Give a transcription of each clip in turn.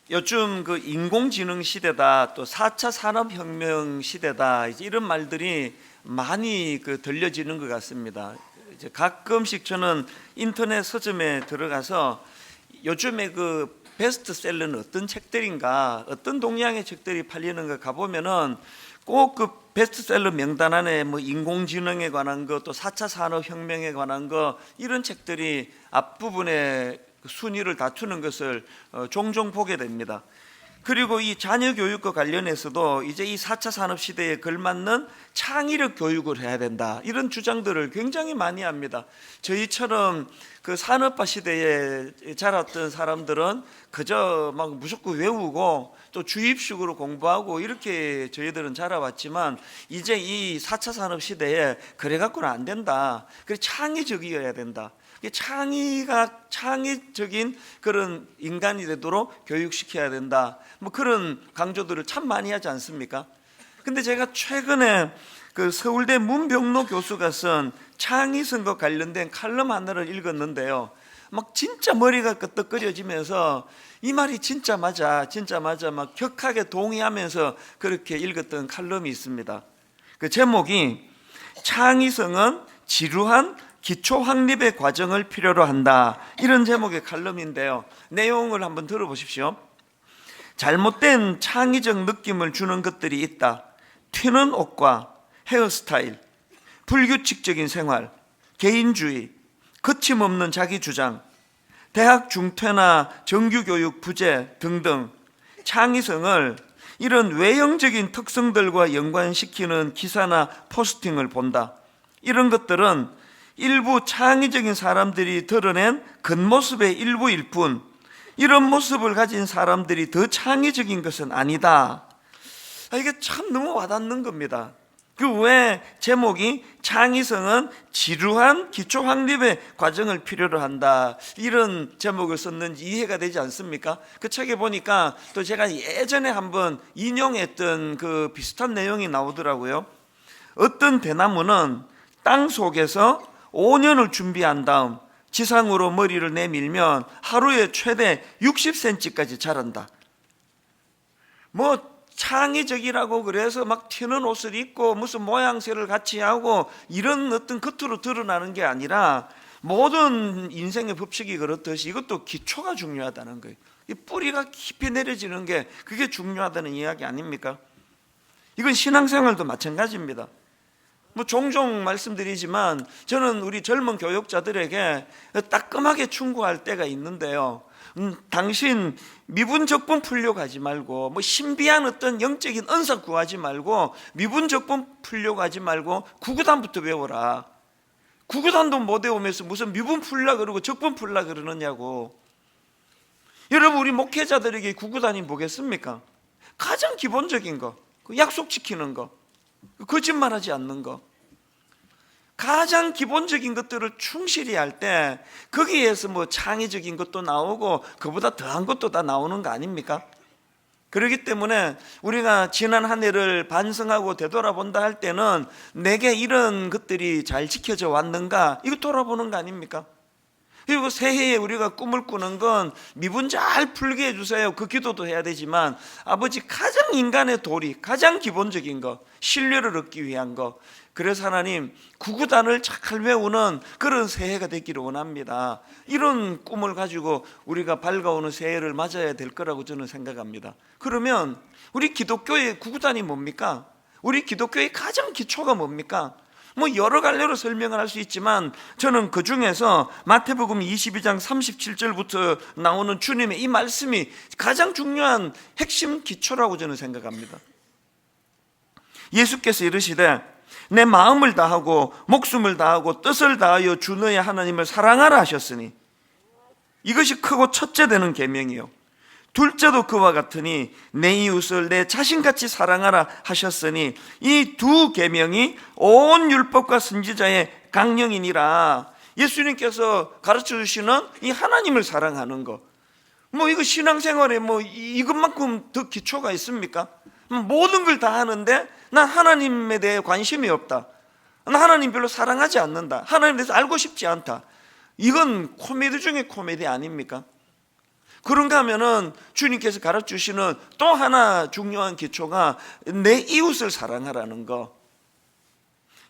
요즘 그 인공지능 시대다, 또 4차 산업혁명 시대다, 이제 이런 말들이 많이 들려지는 것 같습니다. 이제 가끔씩 저는 인터넷 서점에 들어가서 요즘에 그 베스트셀러는 어떤 책들인가, 어떤 동향의 책들이 팔리는가 가보면은 꼭 그 베스트셀러 명단 안에 뭐 인공지능에 관한 거, 또 4차 산업혁명에 관한 거, 이런 책들이 앞부분에 순위를 다투는 것을 종종 보게 됩니다. 그리고 이 자녀 교육과 관련해서도 이제 이 4차 산업 시대에 걸맞는 창의력 교육을 해야 된다, 이런 주장들을 굉장히 많이 합니다. 저희처럼 그 산업화 시대에 자랐던 사람들은 그저 막 무조건 외우고 또 주입식으로 공부하고 이렇게 저희들은 자라왔지만, 이제 이 4차 산업 시대에 그래 갖고는 안 된다. 그래 창의적이어야 된다. 창의적인 그런 인간이 되도록 교육시켜야 된다, 뭐 그런 강조들을 참 많이 하지 않습니까? 근데 제가 최근에 그 서울대 문병로 교수가 쓴 창의성과 관련된 칼럼 하나를 읽었는데요, 막 진짜 머리가 끄덕거려지면서 이 말이 진짜 맞아, 진짜 맞아, 막 격하게 동의하면서 그렇게 읽었던 칼럼이 있습니다. 그 제목이 창의성은 지루한 기초 확립의 과정을 필요로 한다, 이런 제목의 칼럼인데요, 내용을 한번 들어보십시오. 잘못된 창의적 느낌을 주는 것들이 있다. 튀는 옷과 헤어스타일, 불규칙적인 생활, 개인주의, 거침없는 자기주장, 대학 중퇴나 정규교육 부재 등등 창의성을 이런 외형적인 특성들과 연관시키는 기사나 포스팅을 본다. 이런 것들은 일부 창의적인 사람들이 드러낸 겉모습의 일부일 뿐, 이런 모습을 가진 사람들이 더 창의적인 것은 아니다. 이게 참 너무 와닿는 겁니다. 그 왜 제목이 창의성은 지루한 기초 확립의 과정을 필요로 한다, 이런 제목을 썼는지 이해가 되지 않습니까? 그 책에 보니까 또 제가 예전에 한번 인용했던 그 비슷한 내용이 나오더라고요. 어떤 대나무는 땅 속에서 5년을 준비한 다음 지상으로 머리를 내밀면 하루에 최대 60cm까지 자란다. 뭐 창의적이라고 그래서 막 튀는 옷을 입고 무슨 모양새를 같이 하고 이런 어떤 겉으로 드러나는 게 아니라, 모든 인생의 법칙이 그렇듯이 이것도 기초가 중요하다는 거예요. 이 뿌리가 깊이 내려지는 게 그게 중요하다는 이야기 아닙니까? 이건 신앙생활도 마찬가지입니다. 뭐 종종 말씀드리지만 저는 우리 젊은 교육자들에게 따끔하게 충고할 때가 있는데요, 당신 미분적분 풀려고 하지 말고, 뭐 신비한 어떤 영적인 은사 구하지 말고, 미분적분 풀려고 하지 말고 구구단부터 외워라. 구구단도 못 외우면서 무슨 미분 풀라 그러고 적분 풀라 그러느냐고. 여러분, 우리 목회자들에게 구구단이 뭐겠습니까? 가장 기본적인 거, 약속 지키는 거, 거짓말하지 않는 거, 가장 기본적인 것들을 충실히 할 때 거기에서 뭐 창의적인 것도 나오고 그보다 더한 것도 다 나오는 거 아닙니까? 그렇기 때문에 우리가 지난 한 해를 반성하고 되돌아본다 할 때는 내게 이런 것들이 잘 지켜져 왔는가, 이거 돌아보는 거 아닙니까? 그리고 새해에 우리가 꿈을 꾸는 건 미분 잘 풀게 해주세요, 그 기도도 해야 되지만, 아버지 가장 인간의 도리, 가장 기본적인 거, 신뢰를 얻기 위한 거, 그래서 하나님 구구단을 잘 외우는 그런 새해가 되기를 원합니다. 이런 꿈을 가지고 우리가 밝아오는 새해를 맞아야 될 거라고 저는 생각합니다. 그러면 우리 기독교의 구구단이 뭡니까? 우리 기독교의 가장 기초가 뭡니까? 뭐 여러 갈래로 설명을 할 수 있지만 저는 그 중에서 마태복음 22장 37절부터 나오는 주님의 이 말씀이 가장 중요한 핵심 기초라고 저는 생각합니다. 예수께서 이르시되 내 마음을 다하고 목숨을 다하고 뜻을 다하여 주 너의 하나님을 사랑하라 하셨으니, 이것이 크고 첫째 되는 계명이요, 둘째도 그와 같으니 내 이웃을 내 자신같이 사랑하라 하셨으니, 이 두 계명이 온 율법과 선지자의 강령이니라. 예수님께서 가르쳐 주시는 이 하나님을 사랑하는 거, 뭐 이거 신앙생활에 뭐 이것만큼 더 기초가 있습니까? 모든 걸 다 하는데 난 하나님에 대해 관심이 없다, 난 하나님 별로 사랑하지 않는다, 하나님에 대해서 알고 싶지 않다, 이건 코미디 중에 코미디 아닙니까? 그런가 하면은 주님께서 가르쳐주시는 또 하나 중요한 기초가 내 이웃을 사랑하라는 거.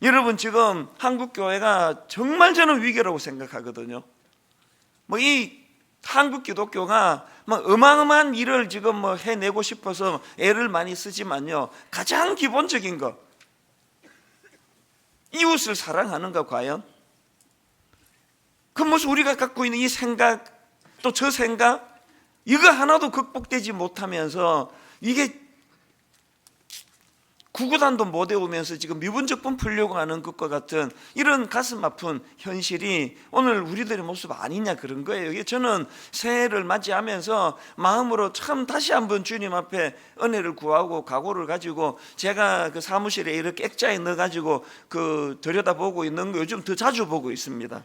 여러분, 지금 한국교회가 정말 저는 위기라고 생각하거든요. 이 한국 기독교가 어마어마한 일을 지금 해내고 싶어서 애를 많이 쓰지만요, 가장 기본적인 거, 이웃을 사랑하는가 과연? 그 무슨 우리가 갖고 있는 이 생각, 또 저 생각, 이거 하나도 극복되지 못하면서 이게 구구단도 못 외우면서 지금 미분적분 풀려고 하는 것과 같은 이런 가슴 아픈 현실이 오늘 우리들의 모습 아니냐, 그런 거예요. 저는 새해를 맞이하면서 마음으로 참 다시 한번 주님 앞에 은혜를 구하고 각오를 가지고, 제가 그 사무실에 이렇게 액자에 넣어가지고 들여다보고 있는 거 요즘 더 자주 보고 있습니다.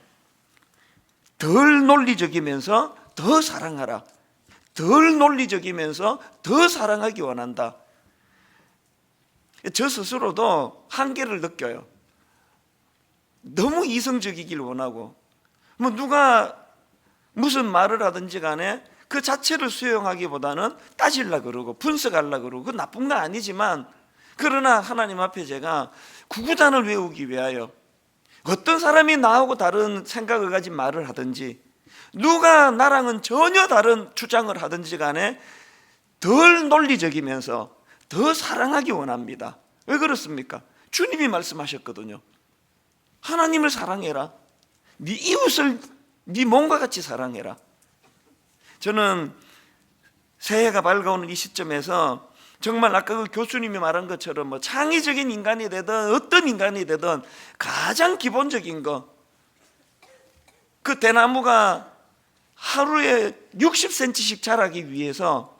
덜 논리적이면서 더 사랑하라, 덜 논리적이면서 더 사랑하기 원한다. 저 스스로도 한계를 느껴요. 너무 이성적이길 원하고, 누가 무슨 말을 하든지 간에 그 자체를 수용하기보다는 따지려고 그러고 분석하려고 그러고, 그건 나쁜 건 아니지만, 그러나 하나님 앞에 제가 구구단을 외우기 위하여 어떤 사람이 나하고 다른 생각을 가진 말을 하든지, 누가 나랑은 전혀 다른 주장을 하든지 간에 덜 논리적이면서 더 사랑하기 원합니다. 왜 그렇습니까? 주님이 말씀하셨거든요. 하나님을 사랑해라, 네 이웃을 네 몸과 같이 사랑해라. 저는 새해가 밝아오는 이 시점에서 정말 아까 그 교수님이 말한 것처럼 창의적인 인간이 되든 어떤 인간이 되든 가장 기본적인 거, 그 대나무가 하루에 60cm씩 자라기 위해서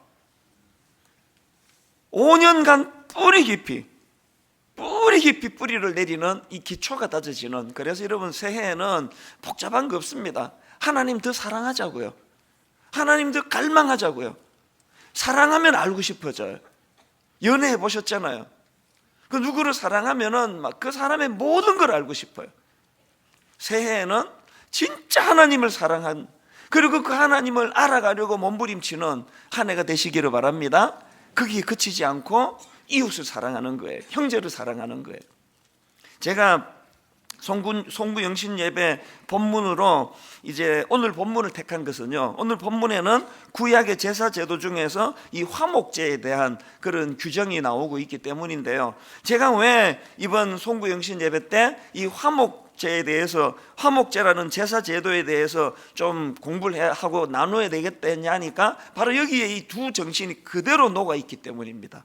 5년간 뿌리 깊이 뿌리를 내리는 이 기초가 다져지는. 그래서 여러분, 새해에는 복잡한 거 없습니다. 하나님 더 사랑하자고요. 하나님 더 갈망하자고요. 사랑하면 알고 싶어져요. 연애해 보셨잖아요. 그 누구를 사랑하면은 그 사람의 모든 걸 알고 싶어요. 새해에는 진짜 하나님을 사랑한, 그리고 그 하나님을 알아가려고 몸부림치는 한 해가 되시기를 바랍니다. 거기에 그치지 않고 이웃을 사랑하는 거예요. 형제를 사랑하는 거예요. 제가 송구영신 예배 본문으로 이제 오늘 본문을 택한 것은요, 오늘 본문에는 구약의 제사 제도 중에서 이 화목제에 대한 그런 규정이 나오고 있기 때문인데요, 제가 왜 이번 송구영신 예배 때 이 화목제에 대해서, 화목제라는 제사 제도에 대해서 좀 공부를 하고 나눠야 되겠다 했냐니까, 바로 여기에 이 두 정신이 그대로 녹아 있기 때문입니다.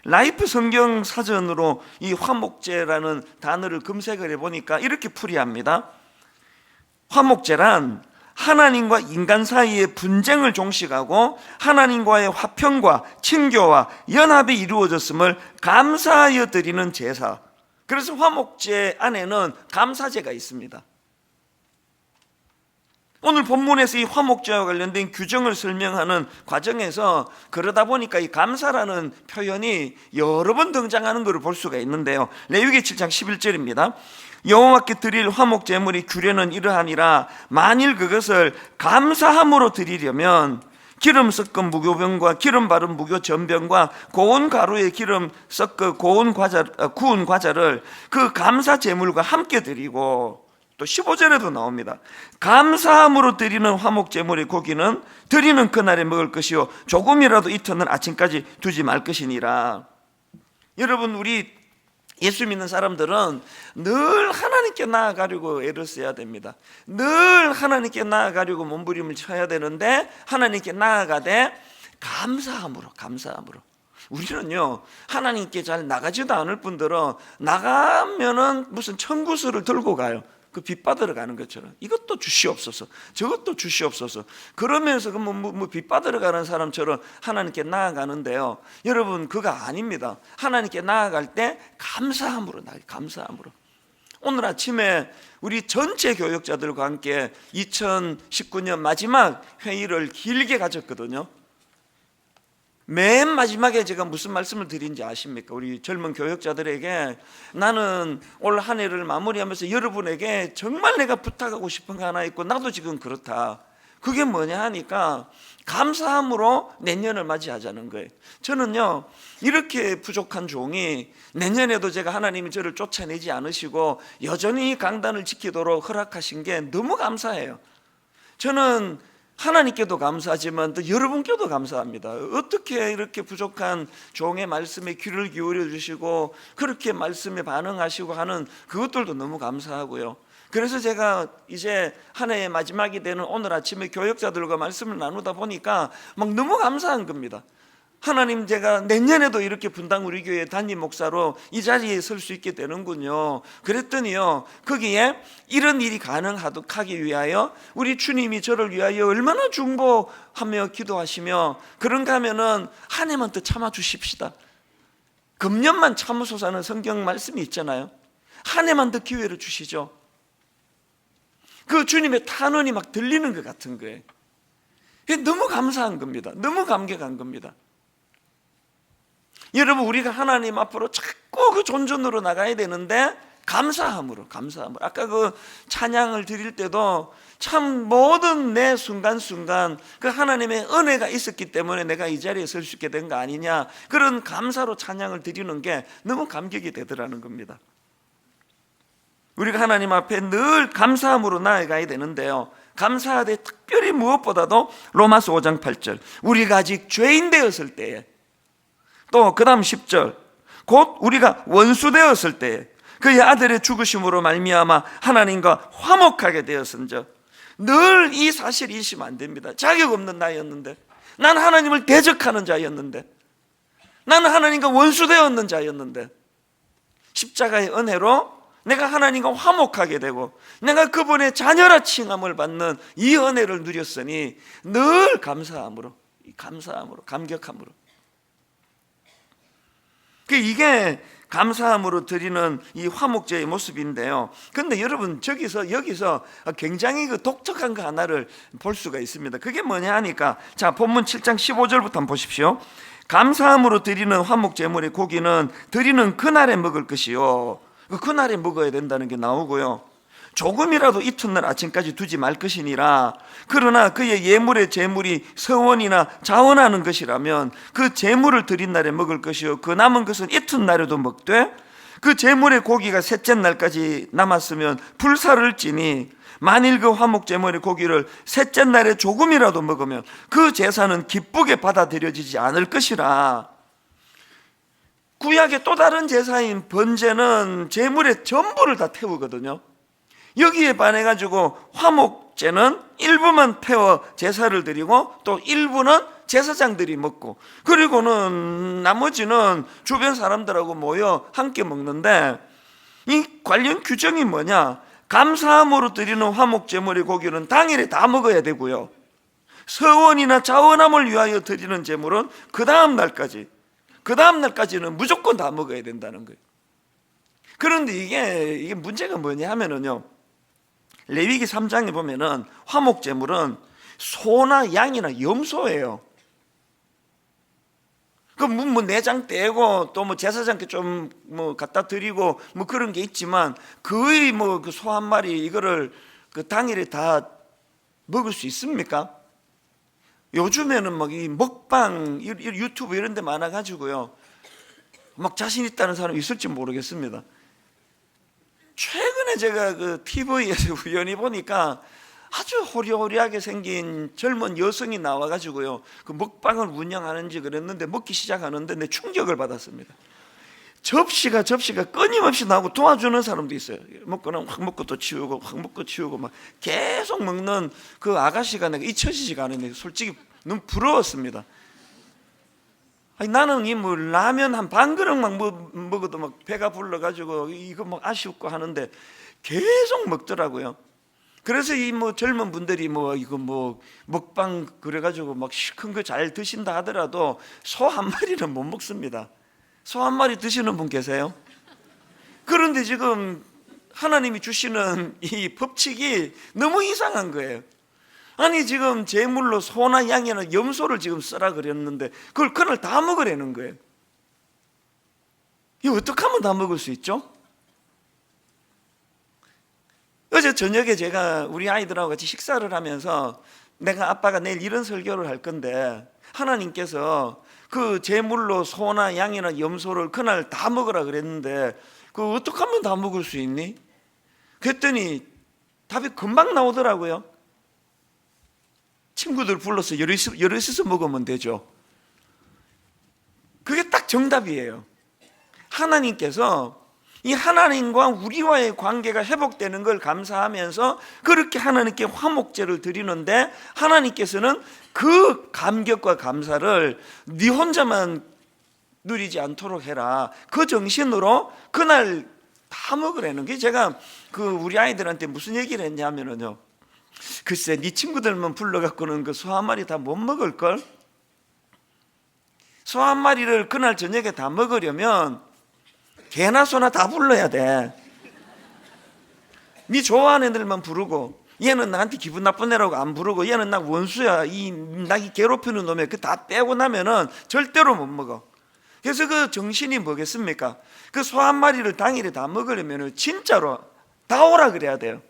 라이프 성경 사전으로 이 화목제라는 단어를 검색을 해보니까 이렇게 풀이합니다. 화목제란 하나님과 인간 사이의 분쟁을 종식하고 하나님과의 화평과 친교와 연합이 이루어졌음을 감사하여 드리는 제사. 그래서 화목제 안에는 감사제가 있습니다. 오늘 본문에서 이 화목제와 관련된 규정을 설명하는 과정에서 그러다 보니까 이 감사라는 표현이 여러 번 등장하는 것을 볼 수가 있는데요, 레위기 7장 11절입니다. 여호와께 드릴 화목제물의 규례는 이러하니라. 만일 그것을 감사함으로 드리려면 기름 섞은 무교병과 기름 바른 무교 전병과 고운 가루에 기름 섞어 구운 과자를 그 감사 제물과 함께 드리고, 또 15절에도 나옵니다. 감사함으로 드리는 화목 제물의 고기는 드리는 그날에 먹을 것이요 조금이라도 이터는 아침까지 두지 말 것이니라. 여러분, 우리 예수 믿는 사람들은 늘 하나님께 나아가려고 애를 써야 됩니다. 늘 하나님께 나아가려고 몸부림을 쳐야 되는데, 하나님께 나아가되 감사함으로. 우리는요, 하나님께 잘 나가지도 않을 분들은 나가면은 무슨 청구서를 들고 가요. 그 빚 받으러 가는 것처럼 이것도 주시옵소서, 저것도 주시옵소서, 그러면서 빚 받으러 가는 사람처럼 하나님께 나아가는데요, 여러분, 그거 아닙니다. 하나님께 나아갈 때 감사함으로. 오늘 아침에 우리 전체 교역자들과 함께 2019년 마지막 회의를 길게 가졌거든요. 맨 마지막에 제가 무슨 말씀을 드린지 아십니까? 우리 젊은 교역자들에게 나는 올 한 해를 마무리하면서 여러분에게 정말 내가 부탁하고 싶은 거 하나 있고, 나도 지금 그렇다. 그게 뭐냐 하니까 감사함으로 내년을 맞이하자는 거예요. 저는요, 이렇게 부족한 종이 내년에도 제가 하나님이 저를 쫓아내지 않으시고 여전히 강단을 지키도록 허락하신 게 너무 감사해요. 저는 하나님께도 감사하지만 또 여러분께도 감사합니다. 어떻게 이렇게 부족한 종의 말씀에 귀를 기울여 주시고 그렇게 말씀에 반응하시고 하는 그것들도 너무 감사하고요. 그래서 제가 이제 한 해의 마지막이 되는 오늘 아침에 교역자들과 말씀을 나누다 보니까 막 너무 감사한 겁니다. 하나님, 제가 내년에도 이렇게 분당 우리 교회 담임 목사로 이 자리에 설 수 있게 되는군요. 그랬더니요, 거기에 이런 일이 가능하기 위하여 우리 주님이 저를 위하여 얼마나 중보하며 기도하시며, 그런가 하면은 한 해만 더 참아 주십시다. 금년만 참으소서는 성경 말씀이 있잖아요. 한 해만 더 기회를 주시죠. 그 주님의 탄원이 막 들리는 것 같은 거예요. 너무 감사한 겁니다. 너무 감격한 겁니다. 여러분, 우리가 하나님 앞으로 자꾸 그 존전으로 나가야 되는데 감사함으로. 아까 그 찬양을 드릴 때도 참 모든 내 순간순간 그 하나님의 은혜가 있었기 때문에 내가 이 자리에 설 수 있게 된 거 아니냐, 그런 감사로 찬양을 드리는 게 너무 감격이 되더라는 겁니다. 우리가 하나님 앞에 늘 감사함으로 나아가야 되는데요, 감사하되 특별히 무엇보다도 로마서 5장 8절, 우리가 아직 죄인 되었을 때에, 또 그 다음 10절, 곧 우리가 원수 되었을 때에 그의 아들의 죽으심으로 말미암아 하나님과 화목하게 되었은즉, 늘 이 사실이 있으면 안 됩니다. 자격 없는 나였는데, 난 하나님을 대적하는 자였는데, 나는 하나님과 원수 되었는 자였는데, 십자가의 은혜로 내가 하나님과 화목하게 되고 내가 그분의 자녀라 칭함을 받는 이 은혜를 누렸으니 늘 감사함으로, 감격함으로. 이게 감사함으로 드리는 이 화목제의 모습인데요. 그런데 여러분, 여기서 굉장히 그 독특한 거 하나를 볼 수가 있습니다. 그게 뭐냐 하니까, 자, 본문 7장 15절부터 한번 보십시오. 감사함으로 드리는 화목제물의 고기는 드리는 그날에 먹을 것이요, 그날에 먹어야 된다는 게 나오고요, 조금이라도 이튿날 아침까지 두지 말 것이니라. 그러나 그의 예물의 제물이 서원이나 자원하는 것이라면 그 제물을 드린 날에 먹을 것이요, 그 남은 것은 이튿날에도 먹되, 그 제물의 고기가 셋째 날까지 남았으면 불사를 찌니, 만일 그 화목 제물의 고기를 셋째 날에 조금이라도 먹으면 그 제사는 기쁘게 받아들여지지 않을 것이라. 구약의 또 다른 제사인 번제는 제물의 전부를 다 태우거든요. 여기에 반해가지고 화목제는 일부만 태워 제사를 드리고 또 일부는 제사장들이 먹고, 그리고는 나머지는 주변 사람들하고 모여 함께 먹는데, 이 관련 규정이 뭐냐, 감사함으로 드리는 화목제물의 고기는 당일에 다 먹어야 되고요, 서원이나 자원함을 위하여 드리는 제물은 그 다음 날까지는 무조건 다 먹어야 된다는 거예요. 그런데 이게 문제가 뭐냐 하면은요, 레위기 3장에 보면은 화목제물은 소나 양이나 염소예요. 뭐 내장 떼고 또 뭐 제사장께 좀 뭐 갖다 드리고 뭐 그런 게 있지만, 거의 뭐 그 소 한 마리 이거를 그 당일에 다 먹을 수 있습니까? 요즘에는 막 이 먹방 유튜브 이런 데 많아가지고요, 막 자신 있다는 사람이 있을지 모르겠습니다. 최근에 제가 그 TV에서 우연히 보니까 아주 호리호리하게 생긴 젊은 여성이 나와가지고요, 그 먹방을 운영하는지 그랬는데 먹기 시작하는데 내 충격을 받았습니다. 접시가 끊임없이 나오고 도와주는 사람도 있어요. 먹고는 확 먹고 또 치우고, 확 먹고 치우고 막 계속 먹는 그 아가씨가 내가 잊혀지지가 않은데 솔직히 너무 부러웠습니다. 아니, 나는 이 뭐 라면 한 반 그릇만 먹어도 막 배가 불러가지고 이거 막 아쉽고 하는데 계속 먹더라고요. 그래서 이 뭐 젊은 분들이 뭐 이거 뭐 먹방 그래가지고 막 큰 거 잘 드신다 하더라도 소 한 마리는 못 먹습니다. 소 한 마리 드시는 분 계세요? 그런데 지금 하나님이 주시는 이 법칙이 너무 이상한 거예요. 아니, 지금 제물로 소나 양이나 염소를 지금 쓰라 그랬는데 그걸 그날 다 먹으라는 거예요. 이거 어떻게 하면 다 먹을 수 있죠? 어제 저녁에 제가 우리 아이들하고 같이 식사를 하면서 내가 아빠가 내일 이런 설교를 할 건데 하나님께서 그 제물로 소나 양이나 염소를 그날 다 먹으라 그랬는데 그 어떻게 하면 다 먹을 수 있니? 그랬더니 답이 금방 나오더라고요. 친구들 불러서 여럿이서 먹으면 되죠. 그게 딱 정답이에요. 하나님께서 이 하나님과 우리와의 관계가 회복되는 걸 감사하면서 그렇게 하나님께 화목제를 드리는데, 하나님께서는 그 감격과 감사를 네 혼자만 누리지 않도록 해라, 그 정신으로 그날 다 먹으라는 게, 제가 그 우리 아이들한테 무슨 얘기를 했냐면요, 글쎄 네 친구들만 불러갖고는 그 소 한 마리 다 못 먹을걸? 소 한 마리를 그날 저녁에 다 먹으려면 개나 소나 다 불러야 돼. 네 좋아하는 애들만 부르고, 얘는 나한테 기분 나쁜 애라고 안 부르고, 얘는 나 원수야, 나 괴롭히는 놈이야, 그 다 빼고 나면은 절대로 못 먹어. 그래서 그 정신이 뭐겠습니까? 그 소 한 마리를 당일에 다 먹으려면 진짜로 다 오라 그래야 돼요.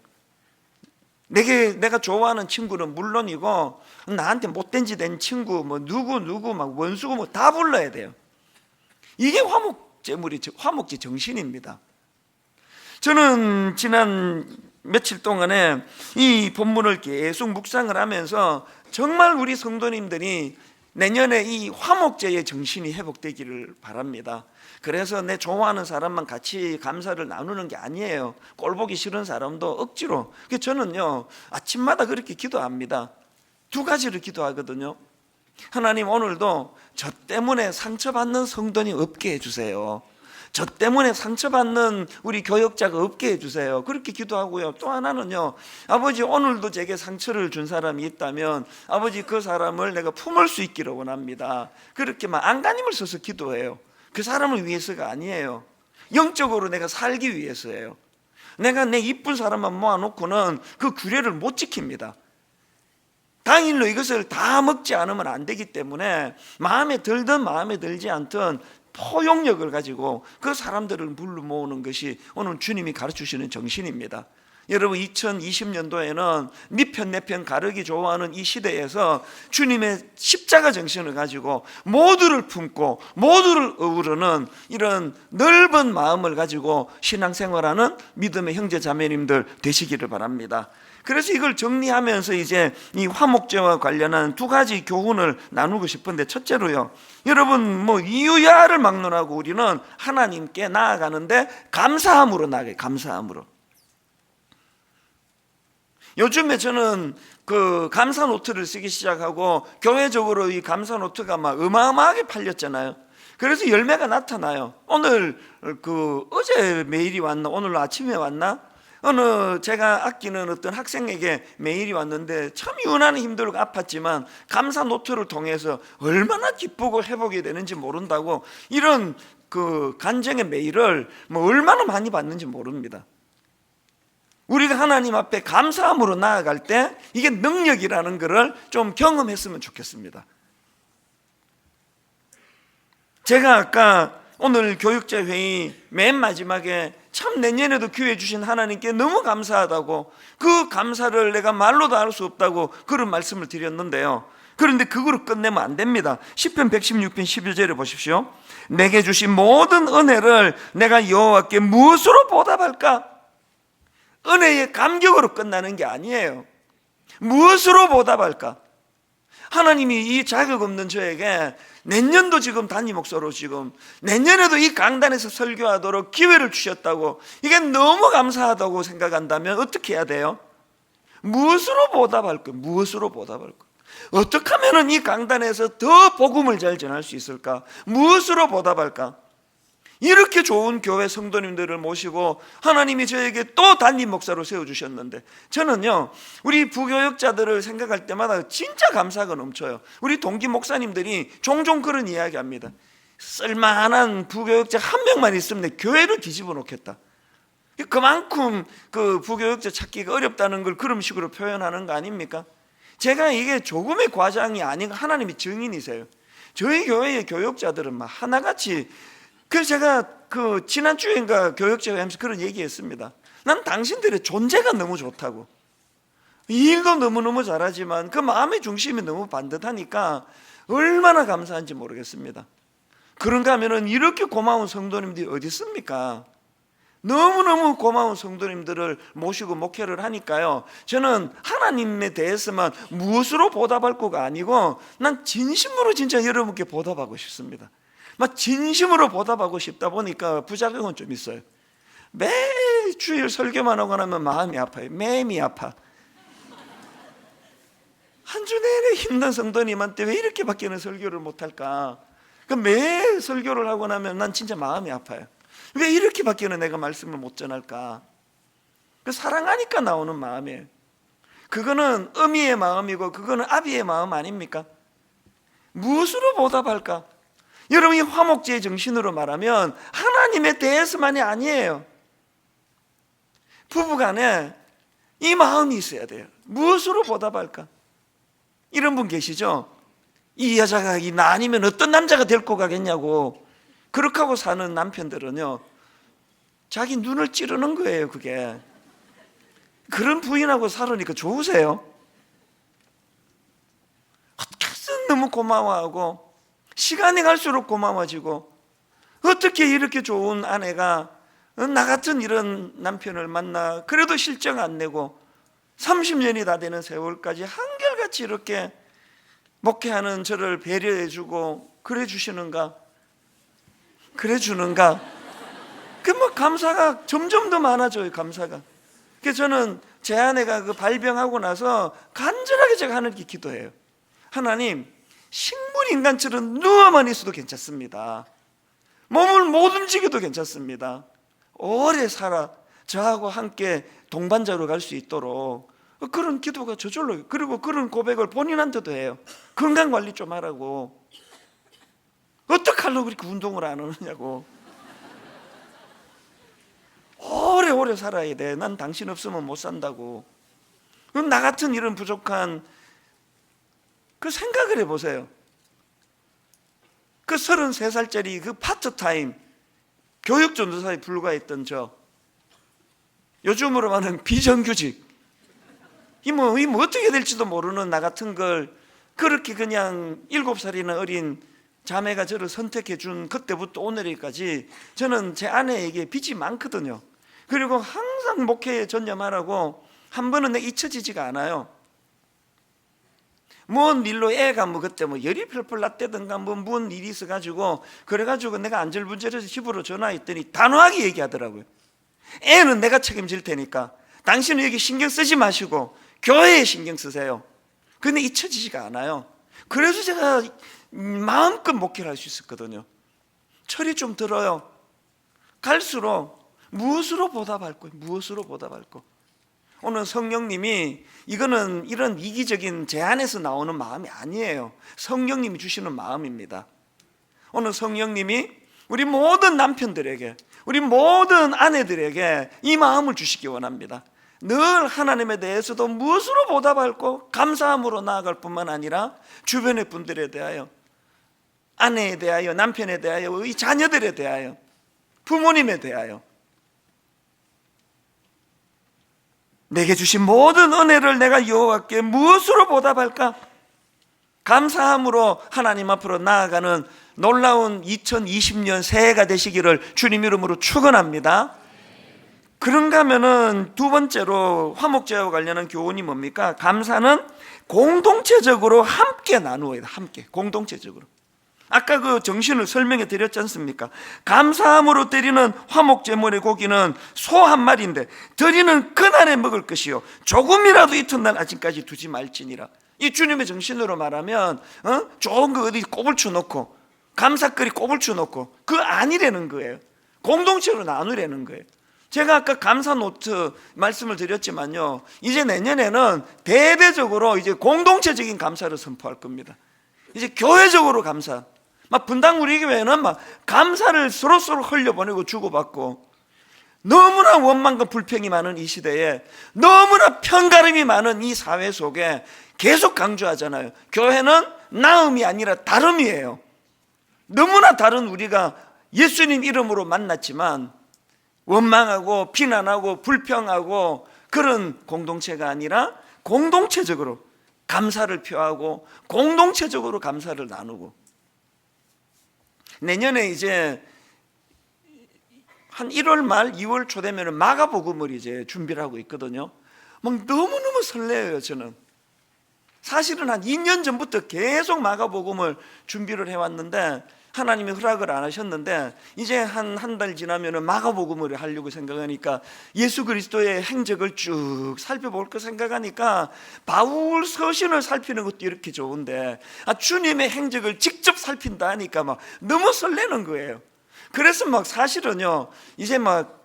내가 좋아하는 친구는 물론이고, 나한테 못된 짓 된 친구, 뭐 누구 막 원수고 뭐 다 불러야 돼요. 이게 화목제 정신입니다. 저는 지난 며칠 동안에 이 본문을 계속 묵상을 하면서 정말 우리 성도님들이 내년에 이 화목제의 정신이 회복되기를 바랍니다. 그래서 내 좋아하는 사람만 같이 감사를 나누는 게 아니에요. 꼴보기 싫은 사람도 억지로. 저는요, 아침마다 그렇게 기도합니다. 두 가지를 기도하거든요. 하나님, 오늘도 저 때문에 상처받는 성도님 없게 해주세요. 저 때문에 상처받는 우리 교역자가 없게 해주세요. 그렇게 기도하고요. 또 하나는요, 아버지, 오늘도 제게 상처를 준 사람이 있다면 아버지, 그 사람을 내가 품을 수 있기를 원합니다. 그렇게 막 안간힘을 써서 기도해요. 그 사람을 위해서가 아니에요. 영적으로 내가 살기 위해서예요. 내가 내 이쁜 사람만 모아놓고는 그 규례를 못 지킵니다. 당일로 이것을 다 먹지 않으면 안 되기 때문에 마음에 들든 마음에 들지 않든 포용력을 가지고 그 사람들을 불러 모으는 것이 오늘 주님이 가르치시는 정신입니다. 여러분, 2020년도에는 네 편 내 편 가르기 좋아하는 이 시대에서 주님의 십자가 정신을 가지고 모두를 품고 모두를 어우르는 이런 넓은 마음을 가지고 신앙생활하는 믿음의 형제 자매님들 되시기를 바랍니다. 그래서 이걸 정리하면서 이제 이 화목제와 관련한 두 가지 교훈을 나누고 싶은데, 첫째로요, 여러분, 이유야를 막론하고 우리는 하나님께 나아가는데 감사함으로 나아가요. 감사함으로. 요즘에 저는 그 감사 노트를 쓰기 시작하고, 교회적으로 이 감사 노트가 막 어마어마하게 팔렸잖아요. 그래서 열매가 나타나요. 오늘 어제 메일이 왔나, 오늘 아침에 왔나, 어느 제가 아끼는 어떤 학생에게 메일이 왔는데 참 유난히 힘들고 아팠지만 감사 노트를 통해서 얼마나 기쁘고 회복이 되는지 모른다고, 이런 그 간증의 메일을 얼마나 많이 받는지 모릅니다. 우리가 하나님 앞에 감사함으로 나아갈 때 이게 능력이라는 것을 좀 경험했으면 좋겠습니다. 제가 아까 오늘 교육자 회의 맨 마지막에 참 내년에도 기회 주신 하나님께 너무 감사하다고, 그 감사를 내가 말로도 할 수 없다고 그런 말씀을 드렸는데요, 그런데 그거로 끝내면 안 됩니다. 시편 116편 11절에 보십시오. 내게 주신 모든 은혜를 내가 여호와께 무엇으로 보답할까? 은혜의 감격으로 끝나는 게 아니에요. 무엇으로 보답할까? 하나님이 이 자격 없는 저에게 내년도 지금 담임 목사로 지금 내년에도 이 강단에서 설교하도록 기회를 주셨다고, 이게 너무 감사하다고 생각한다면 어떻게 해야 돼요? 무엇으로 보답할까? 무엇으로 보답할까? 어떻게 하면 이 강단에서 더 복음을 잘 전할 수 있을까? 무엇으로 보답할까? 이렇게 좋은 교회 성도님들을 모시고 하나님이 저에게 또 담임 목사로 세워주셨는데, 저는요, 우리 부교역자들을 생각할 때마다 진짜 감사가 넘쳐요. 우리 동기 목사님들이 종종 그런 이야기 합니다. 쓸만한 부교역자 한 명만 있으면 내 교회를 뒤집어 놓겠다. 그만큼 그 부교역자 찾기가 어렵다는 걸 그런 식으로 표현하는 거 아닙니까? 제가 이게 조금의 과장이 아닌, 하나님이 증인이세요. 저희 교회의 교역자들은 막 하나같이, 그래서 제가 지난주인가 교역제회 하면서 그런 얘기했습니다. 난 당신들의 존재가 너무 좋다고. 일도 너무너무 잘하지만 그 마음의 중심이 너무 반듯하니까 얼마나 감사한지 모르겠습니다. 그런가 하면은 이렇게 고마운 성도님들이 어디 있습니까? 너무너무 고마운 성도님들을 모시고 목회를 하니까요, 저는 하나님에 대해서만 무엇으로 보답할 거가 아니고 난 진심으로 진짜 여러분께 보답하고 싶습니다. 막 진심으로 보답하고 싶다 보니까 부작용은 좀 있어요. 매일 주일 설교만 하고 나면 마음이 아파요. 마음이 아파. 한 주 내내 힘든 성도님한테 왜 이렇게밖에는 설교를 못할까? 매일 설교를 하고 나면 난 진짜 마음이 아파요. 왜 이렇게밖에는 내가 말씀을 못 전할까? 사랑하니까 나오는 마음이에요. 그거는 어미의 마음이고 그거는 아비의 마음 아닙니까? 무엇으로 보답할까? 여러분이 화목제의 정신으로 말하면 하나님에 대해서만이 아니에요. 부부간에 이 마음이 있어야 돼요. 무엇으로 보답할까? 이런 분 계시죠? 이 여자가 나 아니면 어떤 남자가 데리고 가겠냐고 그렇게 하고 사는 남편들은요, 자기 눈을 찌르는 거예요. 그게 그런 부인하고 살으니까 좋으세요? 어떻게든 너무 고마워하고 시간이 갈수록 고마워지고, 어떻게 이렇게 좋은 아내가 나 같은 이런 남편을 만나 그래도 실정 안 내고 30년이 다 되는 세월까지 한결같이 이렇게 목회하는 저를 배려해주고 그래 주시는가? 그래 주는가? 뭐 감사가 점점 더 많아져요. 감사가. 그래서 저는 제 아내가 그 발병하고 나서 간절하게 제가 하나님께 기도해요. 하나님, 식물 인간처럼 누워만 있어도 괜찮습니다. 몸을 못 움직여도 괜찮습니다. 오래 살아 저하고 함께 동반자로 갈 수 있도록 그런 기도가 저절로, 그리고 그런 고백을 본인한테도 해요. 건강관리 좀 하라고. 어떻게 하려고 그렇게 운동을 안 하느냐고. 오래오래 살아야 돼. 난 당신 없으면 못 산다고. 그럼 나 같은 이런 부족한, 그 생각을 해보세요. 그 33살짜리 그 파트타임 교육전도사에 불과했던 저, 요즘으로 말하는 비정규직, 이 뭐 어떻게 될지도 모르는 나 같은 걸 그렇게 그냥 7살이나 어린 자매가 저를 선택해 준 그때부터 오늘까지 저는 제 아내에게 빚이 많거든요. 그리고 항상 목회에 전념하라고 한 번은 내가 잊혀지지가 않아요. 뭔 일로 애가 그때 열이 펄펄 났다든가 뭔 일이 있어가지고 그래가지고 내가 안절분절해서 집으로 전화했더니 단호하게 얘기하더라고요. 애는 내가 책임질 테니까 당신은 여기 신경 쓰지 마시고 교회에 신경 쓰세요. 근데 잊혀지지가 않아요. 그래서 제가 마음껏 목회를 할 수 있었거든요. 철이 좀 들어요. 갈수록 무엇으로 보답할 거예요? 무엇으로 보답할 거? 오늘 성령님이, 이거는 이런 이기적인 제안에서 나오는 마음이 아니에요. 성령님이 주시는 마음입니다. 오늘 성령님이 우리 모든 남편들에게, 우리 모든 아내들에게 이 마음을 주시기 원합니다. 늘 하나님에 대해서도 무엇으로 보답할 거? 감사함으로 나아갈 뿐만 아니라 주변의 분들에 대하여, 아내에 대하여, 남편에 대하여, 이 자녀들에 대하여, 부모님에 대하여 내게 주신 모든 은혜를 내가 여호와께 무엇으로 보답할까? 감사함으로 하나님 앞으로 나아가는 놀라운 2020년 새해가 되시기를 주님 이름으로 축원합니다. 그런가 하면은 두 번째로 화목제와 관련한 교훈이 뭡니까? 감사는 공동체적으로 함께 나누어야 돼. 함께, 공동체적으로. 아까 그 정신을 설명해 드렸지 않습니까? 감사함으로 드리는 화목제물의 고기는 소 한 마리인데 드리는 그날에 먹을 것이요 조금이라도 이튿날 아침까지 두지 말지니라. 이 주님의 정신으로 말하면 좋은 거 어디 꼬불쳐 놓고 감사거리 꼬불쳐 놓고 그 아니라는 거예요. 공동체로 나누라는 거예요. 제가 아까 감사 노트 말씀을 드렸지만요, 이제 내년에는 대대적으로 이제 공동체적인 감사를 선포할 겁니다. 이제 교회적으로 감사. 막 분당 우리 교회는 막 감사를 서로서로 흘려보내고 주고받고, 너무나 원망과 불평이 많은 이 시대에, 너무나 편가름이 많은 이 사회 속에 계속 강조하잖아요. 교회는 나음이 아니라 다름이에요. 너무나 다른 우리가 예수님 이름으로 만났지만 원망하고 비난하고 불평하고 그런 공동체가 아니라 공동체적으로 감사를 표하고 공동체적으로 감사를 나누고, 내년에 이제 한 1월 말 2월 초 되면 마가복음을 이제 준비를 하고 있거든요. 막 너무너무 설레요. 저는 사실은 한 2년 전부터 계속 마가복음을 준비를 해왔는데 하나님이 허락을 안 하셨는데, 이제 한 달 지나면 마가복음을 하려고 생각하니까, 예수 그리스도의 행적을 쭉 살펴볼 거 생각하니까 바울 서신을 살피는 것도 이렇게 좋은데 주님의 행적을 직접 살핀다 하니까 막 너무 설레는 거예요. 그래서 막 사실은요, 이제 막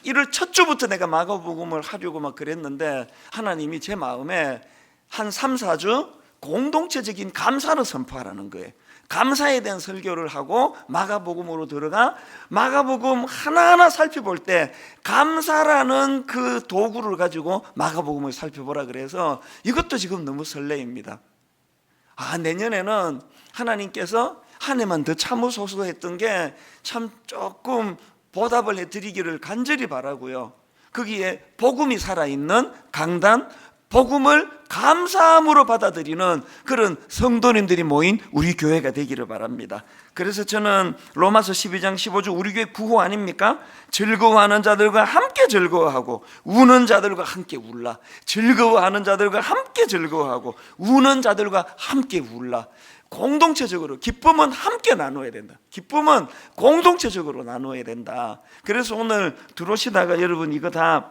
1월 첫 주부터 내가 마가복음을 하려고 막 그랬는데, 하나님이 제 마음에 한 3, 4주 공동체적인 감사를 선포하라는 거예요. 감사에 대한 설교를 하고 마가복음으로 들어가 마가복음 하나하나 살펴볼 때 감사라는 그 도구를 가지고 마가복음을 살펴보라 그래서 이것도 지금 너무 설레입니다. 내년에는 하나님께서 한 해만 더 참으소서 했던 게 참 조금 보답을 해드리기를 간절히 바라고요. 거기에 복음이 살아있는 강단, 복음을 감사함으로 받아들이는 그런 성도님들이 모인 우리 교회가 되기를 바랍니다. 그래서 저는 로마서 12장 15절 우리 교회 구호 아닙니까? 즐거워하는 자들과 함께 즐거워하고 우는 자들과 함께 울라. 즐거워하는 자들과 함께 즐거워하고 우는 자들과 함께 울라. 공동체적으로 기쁨은 함께 나눠야 된다. 기쁨은 공동체적으로 나눠야 된다. 그래서 오늘 들어오시다가 여러분 이거 다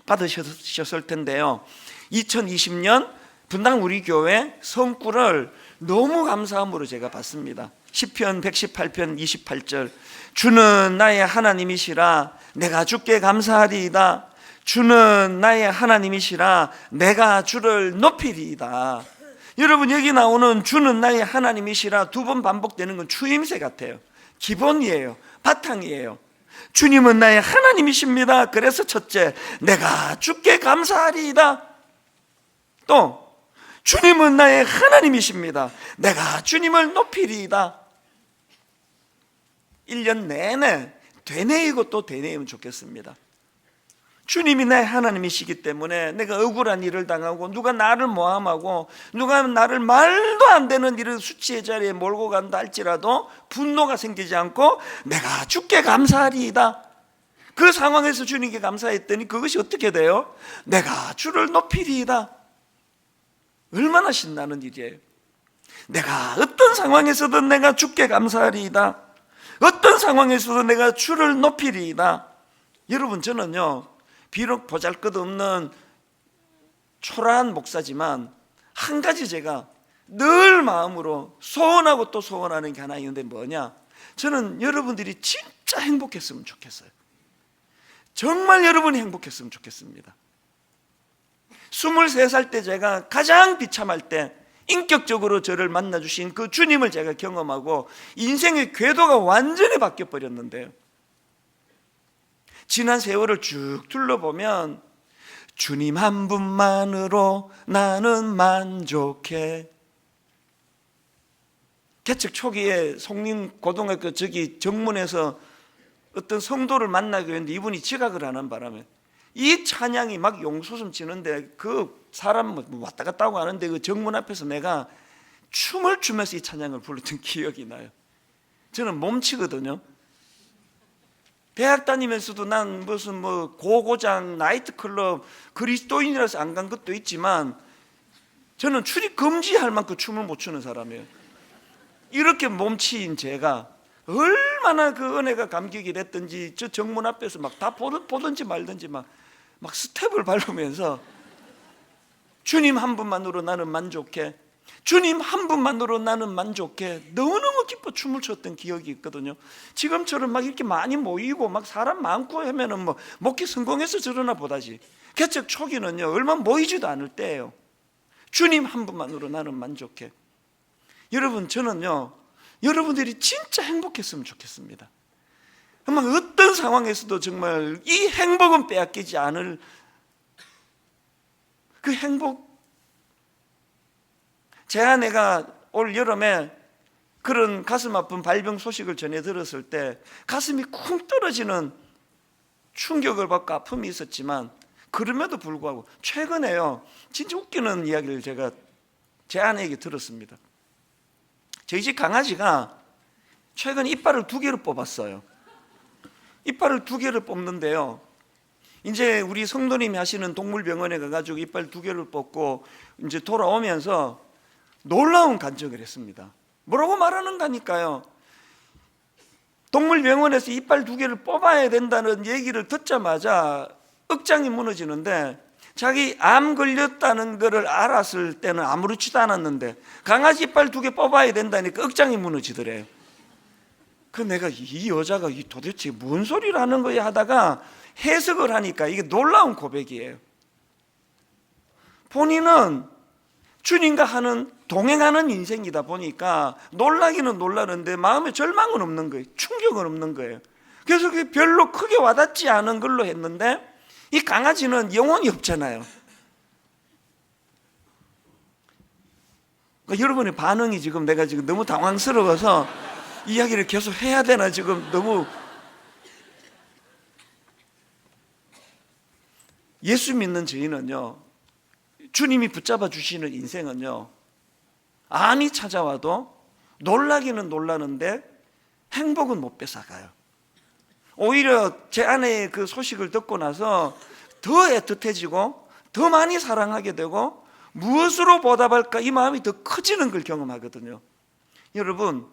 받으셨을 텐데요, 2020년 분당 우리 교회 성구를 너무 감사함으로 제가 받습니다. 시편 118편 28절 주는 나의 하나님이시라 내가 주께 감사하리이다. 주는 나의 하나님이시라 내가 주를 높이리이다. 여러분 여기 나오는 주는 나의 하나님이시라 두 번 반복되는 건 추임새 같아요. 기본이에요. 바탕이에요. 주님은 나의 하나님이십니다. 그래서 첫째, 내가 주께 감사하리이다. 또 주님은 나의 하나님이십니다. 내가 주님을 높이리이다. 1년 내내 되뇌이고 또 되뇌이면 좋겠습니다. 주님이 나의 하나님이시기 때문에 내가 억울한 일을 당하고 누가 나를 모함하고 누가 나를 말도 안 되는 일을 수치의 자리에 몰고 간다 할지라도 분노가 생기지 않고 내가 주께 감사하리이다. 그 상황에서 주님께 감사했더니 그것이 어떻게 돼요? 내가 주를 높이리이다. 얼마나 신나는 일이에요. 내가 어떤 상황에서든 내가 주께 감사하리이다. 어떤 상황에서도 내가 주를 높이리이다. 여러분 저는요 비록 보잘것없는 초라한 목사지만 한 가지 제가 늘 마음으로 소원하고 또 소원하는 게 하나 있는데 뭐냐, 저는 여러분들이 진짜 행복했으면 좋겠어요. 정말 여러분이 행복했으면 좋겠습니다. 23살 때 제가 가장 비참할 때 인격적으로 저를 만나주신 그 주님을 제가 경험하고 인생의 궤도가 완전히 바뀌어버렸는데요, 지난 세월을 쭉 둘러보면 주님 한 분만으로 나는 만족해. 개척 초기에 송림 고등학교 저기 정문에서 어떤 성도를 만나게 했는데 이분이 지각을 하는 바람에 이 찬양이 막 용솟음 치는데 그 사람 왔다 갔다 하고 하는데 그 정문 앞에서 내가 춤을 추면서 이 찬양을 불렀던 기억이 나요. 저는 몸치거든요. 대학 다니면서도 난 무슨 고고장 나이트클럽 그리스도인이라서 안 간 것도 있지만 저는 출입 금지할 만큼 춤을 못 추는 사람이에요. 이렇게 몸치인 제가 얼마나 그 은혜가 감격이 됐든지 저 정문 앞에서 막 다 보든지 말든지 막 스텝을 밟으면서 주님 한 분만으로 나는 만족해, 주님 한 분만으로 나는 만족해, 너무너무 기뻐 춤을 췄던 기억이 있거든요. 지금처럼 막 이렇게 많이 모이고 막 사람 많고 하면은 목회 성공해서 저러나 보다지 개척 초기는요 얼마 모이지도 않을 때예요. 주님 한 분만으로 나는 만족해. 여러분 저는요 여러분들이 진짜 행복했으면 좋겠습니다. 정말 어떤 상황에서도 정말 이 행복은 빼앗기지 않을 그 행복. 제 아내가 올 여름에 그런 가슴 아픈 발병 소식을 전해 들었을 때 가슴이 쿵 떨어지는 충격을 받고 아픔이 있었지만 그럼에도 불구하고 최근에요, 진짜 웃기는 이야기를 제가 제 아내에게 들었습니다. 저희 집 강아지가 최근 이빨을 2개를 뽑았어요. 이빨을 2개를 뽑는데요, 이제 우리 성도님이 하시는 동물병원에 가가지고 이빨 2개를 뽑고 이제 돌아오면서 놀라운 간증을 했습니다. 뭐라고 말하는 거니까요, 동물병원에서 이빨 2개를 뽑아야 된다는 얘기를 듣자마자 억장이 무너지는데, 자기 암 걸렸다는 것을 알았을 때는 아무렇지도 않았는데 강아지 이빨 2개 뽑아야 된다니까 억장이 무너지더래요. 그 내가 이 여자가 도대체 뭔 소리를 하는 거야 하다가 해석을 하니까 이게 놀라운 고백이에요. 본인은 주님과 하는 동행하는 인생이다 보니까 놀라기는 놀라는데 마음에 절망은 없는 거예요. 충격은 없는 거예요. 그래서 그게 별로 크게 와닿지 않은 걸로 했는데, 이 강아지는 영혼이 없잖아요. 그러니까 여러분의 반응이 지금 내가 지금 너무 당황스러워서 이야기를 계속 해야 되나 지금 너무. 예수 믿는 저희는요, 주님이 붙잡아 주시는 인생은요, 암이 찾아와도 놀라기는 놀라는데 행복은 못 뺏어가요. 오히려 제 아내의 그 소식을 듣고 나서 더 애틋해지고 더 많이 사랑하게 되고 무엇으로 보답할까 이 마음이 더 커지는 걸 경험하거든요. 여러분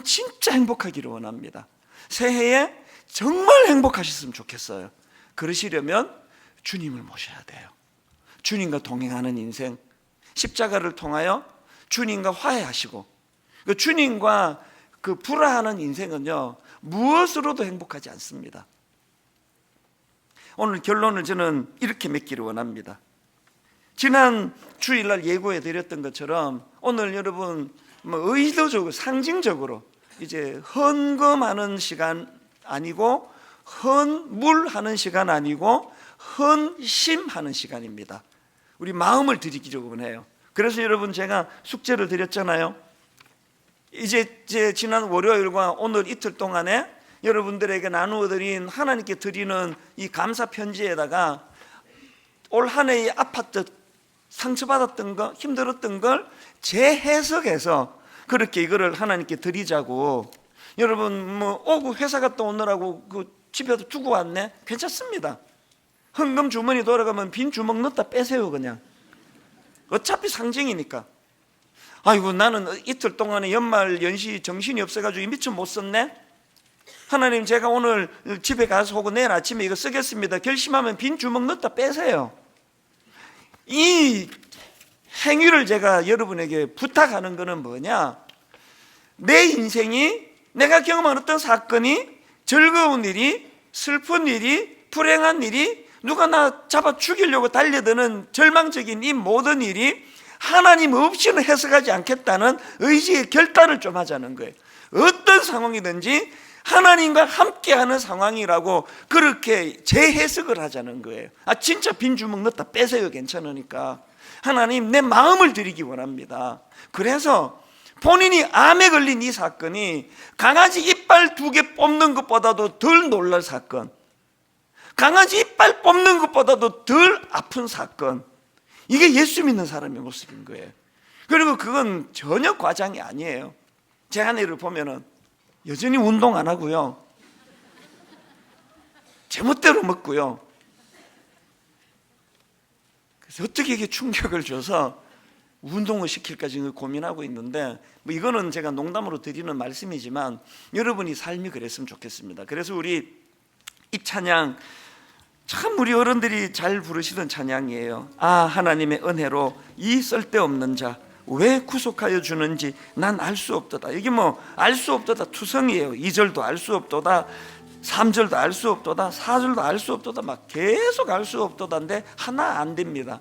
진짜 행복하기를 원합니다. 새해에 정말 행복하셨으면 좋겠어요. 그러시려면 주님을 모셔야 돼요. 주님과 동행하는 인생, 십자가를 통하여 주님과 화해하시고, 주님과 그 불화하는 인생은요, 무엇으로도 행복하지 않습니다. 오늘 결론을 저는 이렇게 맺기를 원합니다. 지난 주일날 예고해 드렸던 것처럼 오늘 여러분 의도적으로 상징적으로 이제 헌금하는 시간 아니고 헌물하는 시간 아니고 헌심하는 시간입니다. 우리 마음을 드리기로 원해요. 그래서 여러분 제가 숙제를 드렸잖아요. 이제 지난 월요일과 오늘 이틀 동안에 여러분들에게 나누어 드린 하나님께 드리는 이 감사 편지에다가 올 한 해에 아팠던, 상처받았던 거, 힘들었던 걸 재해석해서 그렇게 이거를 하나님께 드리자고. 여러분 오고 회사 갔다 오느라고 그 집에도 두고 왔네? 괜찮습니다. 헌금 주머니 돌아가면 빈 주먹 넣다 빼세요. 그냥 어차피 상징이니까. 아이고 나는 이틀 동안에 연말 연시 정신이 없어가지고 미처 못 썼네. 하나님 제가 오늘 집에 가서 혹은 내일 아침에 이거 쓰겠습니다. 결심하면 빈 주먹 넣다 빼세요. 이 행위를 제가 여러분에게 부탁하는 것은 뭐냐, 내 인생이 내가 경험한 어떤 사건이, 즐거운 일이, 슬픈 일이, 불행한 일이, 누가 나 잡아 죽이려고 달려드는 절망적인 이 모든 일이 하나님 없이는 해석하지 않겠다는 의지의 결단을 좀 하자는 거예요. 어떤 상황이든지 하나님과 함께하는 상황이라고 그렇게 재해석을 하자는 거예요. 진짜 빈 주먹 넣다 빼세요. 괜찮으니까. 하나님 내 마음을 드리기 원합니다. 그래서 본인이 암에 걸린 이 사건이 강아지 이빨 2개 뽑는 것보다도 덜 놀랄 사건, 강아지 이빨 뽑는 것보다도 덜 아픈 사건, 이게 예수 믿는 사람의 모습인 거예요. 그리고 그건 전혀 과장이 아니에요. 제 아내를 보면은 여전히 운동 안 하고요, 제멋대로 먹고요. 그래서 어떻게 이게 충격을 줘서 운동을 시킬까 지금 고민하고 있는데, 이거는 제가 농담으로 드리는 말씀이지만 여러분이 삶이 그랬으면 좋겠습니다. 그래서 우리 이 찬양 참 우리 어른들이 잘 부르시던 찬양이에요. 하나님의 은혜로 이 쓸데없는 자 왜 구속하여 주는지 난 알 수 없도다. 이게 알 수 없도다 투성이에요. 2절도 알 수 없도다, 3절도 알 수 없도다, 4절도 알 수 없도다, 막 계속 알 수 없도다인데 하나 안 됩니다.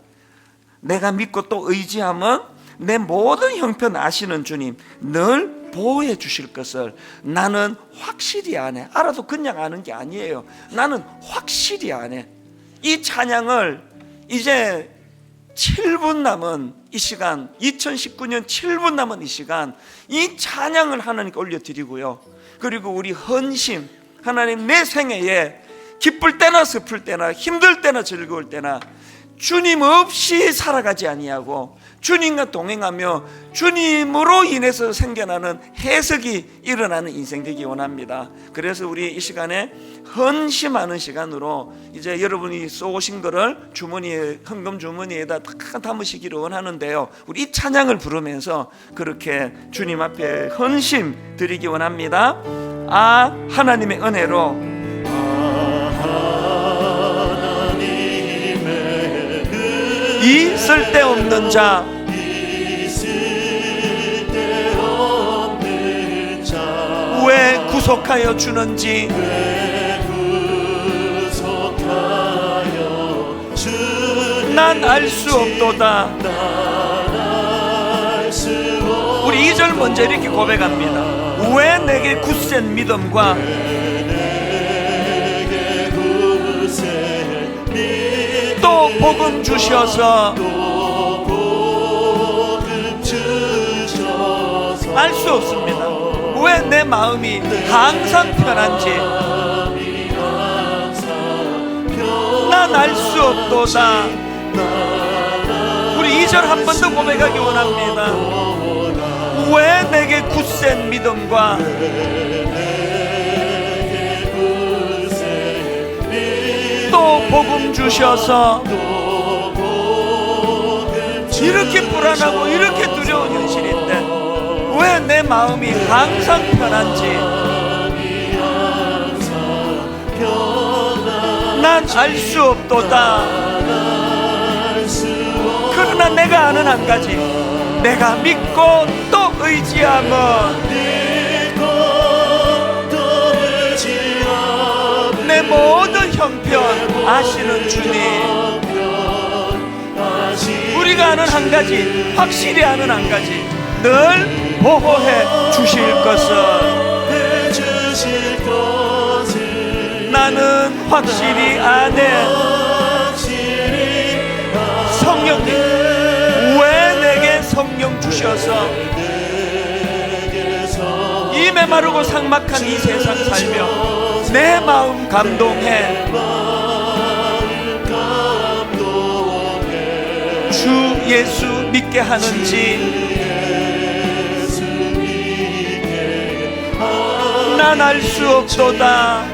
내가 믿고 또 의지하면 내 모든 형편 아시는 주님 늘 보호해 주실 것을 나는 확실히 아네. 알아도 그냥 아는 게 아니에요. 나는 확실히 아네. 이 찬양을 이제 7분 남은 이 시간, 2019년 7분 남은 이 시간, 이 찬양을 하나님께 올려드리고요, 그리고 우리 헌심, 하나님 내 생애에 기쁠 때나 슬플 때나 힘들 때나 즐거울 때나 주님 없이 살아가지 아니하고 주님과 동행하며 주님으로 인해서 생겨나는 해석이 일어나는 인생 되기 원합니다. 그래서 우리 이 시간에 헌심하는 시간으로 이제 여러분이 쏘신 거를 주머니에, 헌금 주머니에다 다 담으시기를 원하는데요, 우리 이 찬양을 부르면서 그렇게 주님 앞에 헌심 드리기 원합니다. 하나님의 은혜로 이 쓸데없는 자 왜 구속하여 주는지 난 알 수 없도다. 우리 2절 먼저 이렇게 고백합니다. 왜 내게 굳센 믿음과 또 복음 주셔서 알 수 없습니다. 왜 내 마음이 항상 편한지 난 알 수 없도다. 우리 2절 한 번 더 고백하기 원합니다. 왜 내게 굳센 믿음과 또 복음 주셔서 이렇게 불안하고 이렇게 두려운 현실인데 왜 내 마음이 항상 편한지 난 알 수 없도다. 그러나 내가 아는 한 가지, 내가 믿고 또 의지하면 내 모든 형편 아시는 주님, 우리가 아는 한 가지, 확실히 아는 한 가지, 늘 보호해 주실 것을 나는 확실히 아네. 성령님, 왜 내게 성령 주셔서 이 메마르고 삭막한 이 세상 살며 내 마음 감동해 주 예수 믿게 하는지 난 알 수 없도다.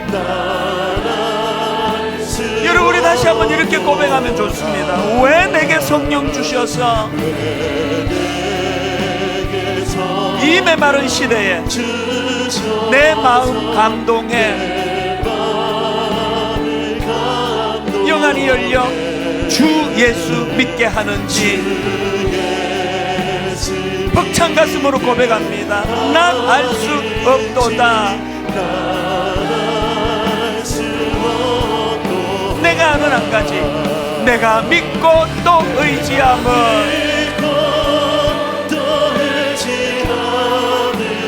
여러분, 우리 다시 한번 이렇게 고백하면 좋습니다. 왜 내게 성령 주셔서 이 메마른 시대에 내 마음 감동해 영안이 열려 주 예수 믿게 하는지 벅찬 가슴으로 고백합니다. 난 알 수 없도다. 내가 아는 한 가지, 내가 믿고 또 의지함은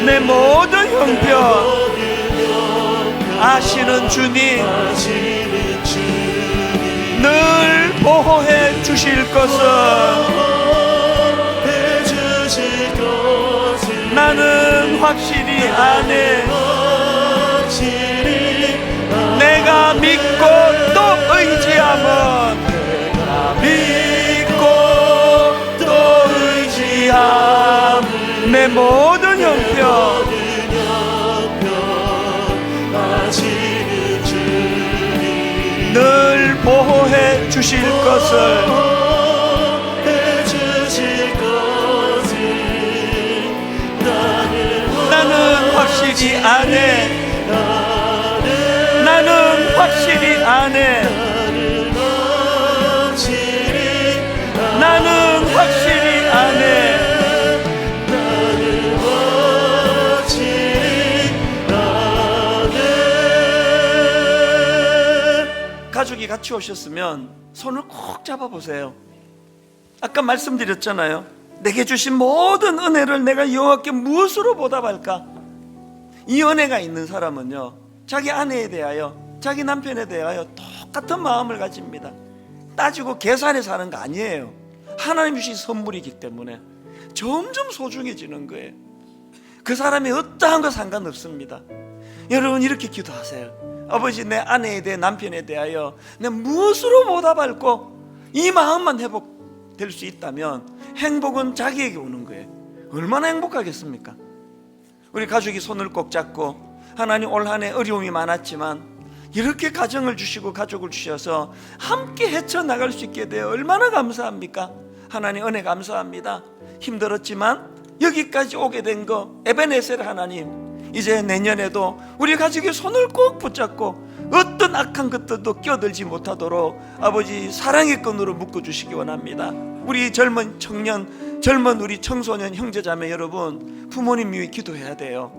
내 모든 형편 아시는 주님, 늘 보호해 주실 것은 나는 확실히 아네. 내가 믿고 또 의지함은 믿고 또 의지함 내 모든 형편 늘 보호해 주실 것을 나는 확실히 아네. 나는 확실히 아네. 나는 확실히 아네. 가족이 같이 오셨으면 손을 꼭 잡아보세요. 아까 말씀드렸잖아요. 내게 주신 모든 은혜를 내가 여호와께 무엇으로 보답할까? 이 은혜가 있는 사람은요, 자기 아내에 대하여, 자기 남편에 대하여 똑같은 마음을 가집니다. 따지고 계산해서 하는 거 아니에요. 하나님 주신 선물이기 때문에 점점 소중해지는 거예요. 그 사람이 어떠한 거 상관없습니다. 여러분, 이렇게 기도하세요. 아버지, 내 아내에 대해, 남편에 대하여 내 무엇으로 보답할고 이 마음만 회복될 수 있다면 행복은 자기에게 오는 거예요. 얼마나 행복하겠습니까? 우리 가족이 손을 꼭 잡고, 하나님 올 한 해 어려움이 많았지만 이렇게 가정을 주시고 가족을 주셔서 함께 헤쳐나갈 수 있게 되어 얼마나 감사합니까? 하나님 은혜 감사합니다. 힘들었지만 여기까지 오게 된 거 에베네셀 하나님, 이제 내년에도 우리 가족의 손을 꼭 붙잡고 어떤 악한 것들도 끼어들지 못하도록 아버지 사랑의 끈으로 묶어주시기 원합니다. 우리 젊은 청년, 젊은 우리 청소년 형제자매 여러분, 부모님 위해 기도해야 돼요.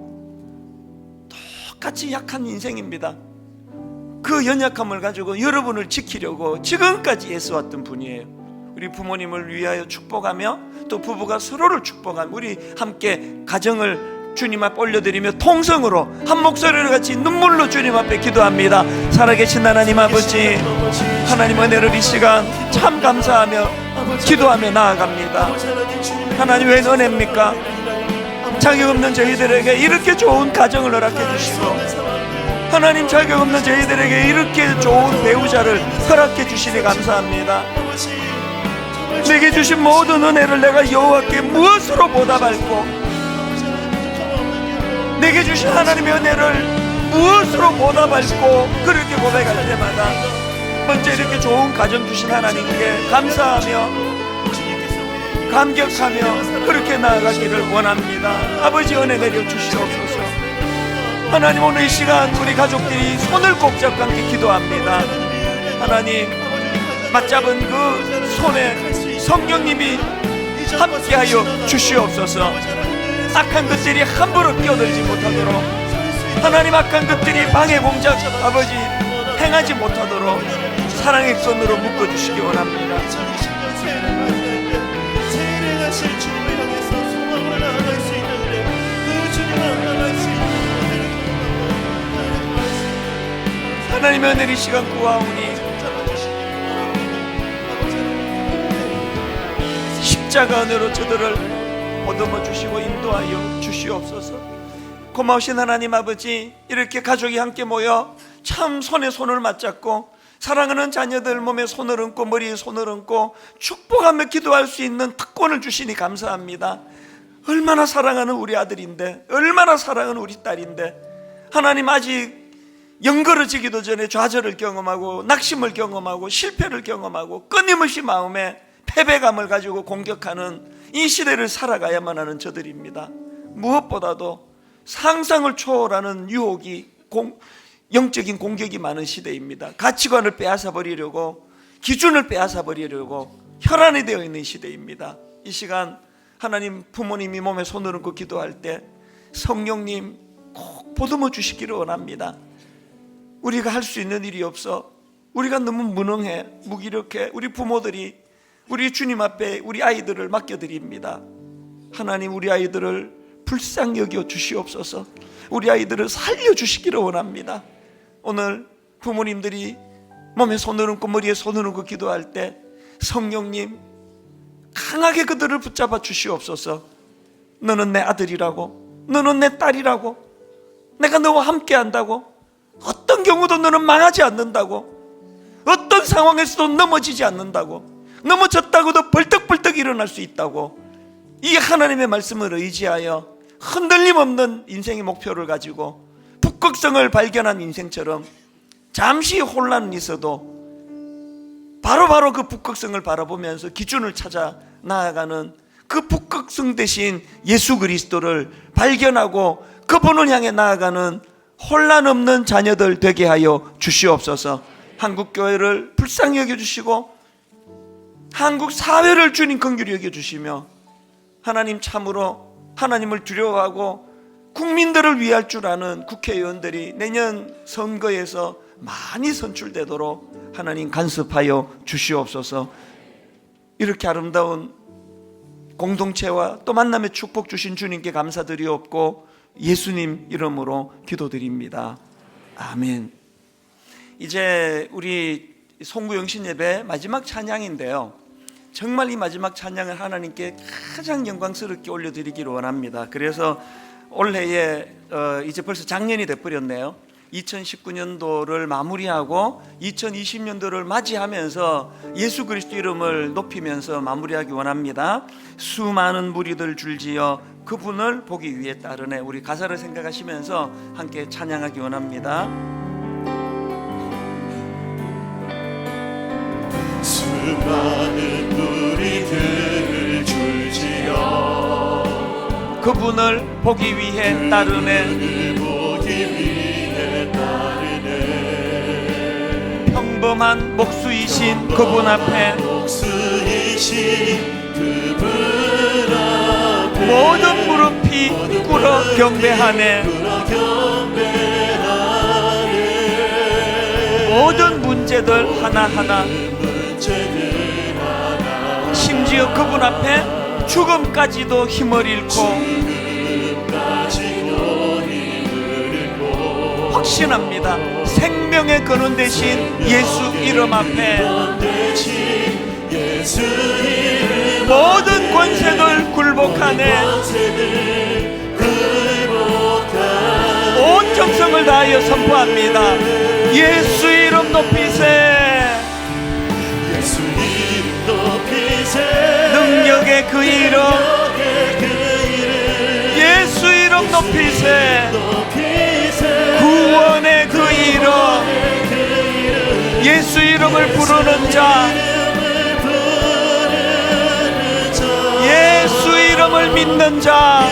똑같이 약한 인생입니다. 그 연약함을 가지고 여러분을 지키려고 지금까지 애써왔던 분이에요. 우리 부모님을 위하여 축복하며 또 부부가 서로를 축복하며 우리 함께 가정을 주님 앞에 올려드리며 통성으로 한 목소리로 같이 눈물로 주님 앞에 기도합니다. 살아계신 하나님 아버지, 하나님 은혜를 이 시간 참 감사하며 기도하며 나아갑니다. 하나님 왜 은혜입니까? 자격 없는 저희들에게 이렇게 좋은 가정을 허락해 주시고, 하나님 자격 없는 저희들에게 이렇게 좋은 배우자를 허락해 주시니 감사합니다. 내게 주신 모든 은혜를 내가 여호와께 무엇으로 보답할고, 내게 주신 하나님의 은혜를 무엇으로 보답할고, 그렇게 고백할 때마다 먼저 이렇게 좋은 가정 주신 하나님께 감사하며 감격하며 그렇게 나아가기를 원합니다. 아버지 은혜 내려 주시옵소서. 하나님 오늘 이 시간 우리 가족들이 손을 꼭 잡고 함께 기도합니다. 하나님 맞잡은 그 손에 성령님이 함께하여 주시옵소서. 악한 것들이 함부로 끼어들지 못하도록, 하나님 악한 것들이 방해 공작 아버지 행하지 못하도록 사랑의 끈으로 묶어주시기 원합니다. 하나님의 은혜를 이 시간 구하오니 십자가 은혜로 저들을 보듬어 주시고 인도하여 주시옵소서. 고마우신 하나님 아버지, 이렇게 가족이 함께 모여 참 손에 손을 맞잡고 사랑하는 자녀들 몸에 손을 얹고 머리에 손을 얹고 축복하며 기도할 수 있는 특권을 주시니 감사합니다. 얼마나 사랑하는 우리 아들인데, 얼마나 사랑하는 우리 딸인데, 하나님 아직 영걸어지기도 전에 좌절을 경험하고 낙심을 경험하고 실패를 경험하고 끊임없이 마음에 패배감을 가지고 공격하는 이 시대를 살아가야만 하는 저들입니다. 무엇보다도 상상을 초월하는 유혹이 영적인 공격이 많은 시대입니다. 가치관을 빼앗아 버리려고, 기준을 빼앗아 버리려고 혈안이 되어 있는 시대입니다. 이 시간 하나님, 부모님이 몸에 손을 얹고 기도할 때 성령님 꼭 보듬어 주시기를 원합니다. 우리가 할 수 있는 일이 없어, 우리가 너무 무능해, 무기력해. 우리 부모들이 우리 주님 앞에 우리 아이들을 맡겨드립니다. 하나님 우리 아이들을 불쌍히 여겨 주시옵소서. 우리 아이들을 살려주시기를 원합니다. 오늘 부모님들이 몸에 손을 얹고 머리에 손을 얹고 기도할 때 성령님 강하게 그들을 붙잡아 주시옵소서. 너는 내 아들이라고, 너는 내 딸이라고, 내가 너와 함께 한다고, 어떤 경우도 너는 망하지 않는다고, 어떤 상황에서도 넘어지지 않는다고, 넘어졌다고도 벌떡벌떡 일어날 수 있다고, 이 하나님의 말씀을 의지하여 흔들림 없는 인생의 목표를 가지고 북극성을 발견한 인생처럼 잠시 혼란은 있어도 바로바로 그 북극성을 바라보면서 기준을 찾아 나아가는 그 북극성 대신 예수 그리스도를 발견하고 그분을 향해 나아가는 혼란 없는 자녀들 되게 하여 주시옵소서. 한국교회를 불쌍히 여겨주시고 한국 사회를 주님 긍휼히 여겨주시며, 하나님 참으로 하나님을 두려워하고 국민들을 위할 줄 아는 국회의원들이 내년 선거에서 많이 선출되도록 하나님 간섭하여 주시옵소서. 이렇게 아름다운 공동체와 또 만남의 축복 주신 주님께 감사드리옵고 예수님 이름으로 기도드립니다. 아멘. 이제 우리 송구영신 예배 마지막 찬양인데요, 정말 이 마지막 찬양을 하나님께 가장 영광스럽게 올려드리기를 원합니다. 그래서 올해에 이제 벌써 작년이 돼버렸네요. 2019년도를 마무리하고 2020년도를 맞이하면서 예수 그리스도 이름을 높이면서 마무리하기 원합니다. 수많은 무리들 줄지어 그분을 보기 위해 따르네. 우리 가사를 생각하시면서 함께 찬양하기 원합니다. 수많은 무리들 줄지어 그분을 보기 위해 따르네. 평범한 목수이신 그분 앞에 모든 무릎이 꿇어 경배하네. 모든 문제들 하나하나, 심지어 그분 앞에 죽음까지도 힘을 잃고 확신합니다. 생명의 근원 되신 예수 이름 앞에 모든 권세들 굴복하네. 온 정성을 다하여 선포합니다. 예수 이름 높이세. 능력의 그 이름, 예수 이름 높이세. 구원의 그 이름, 예수 이름을 부르는 자, 예수 이름을 믿는 자,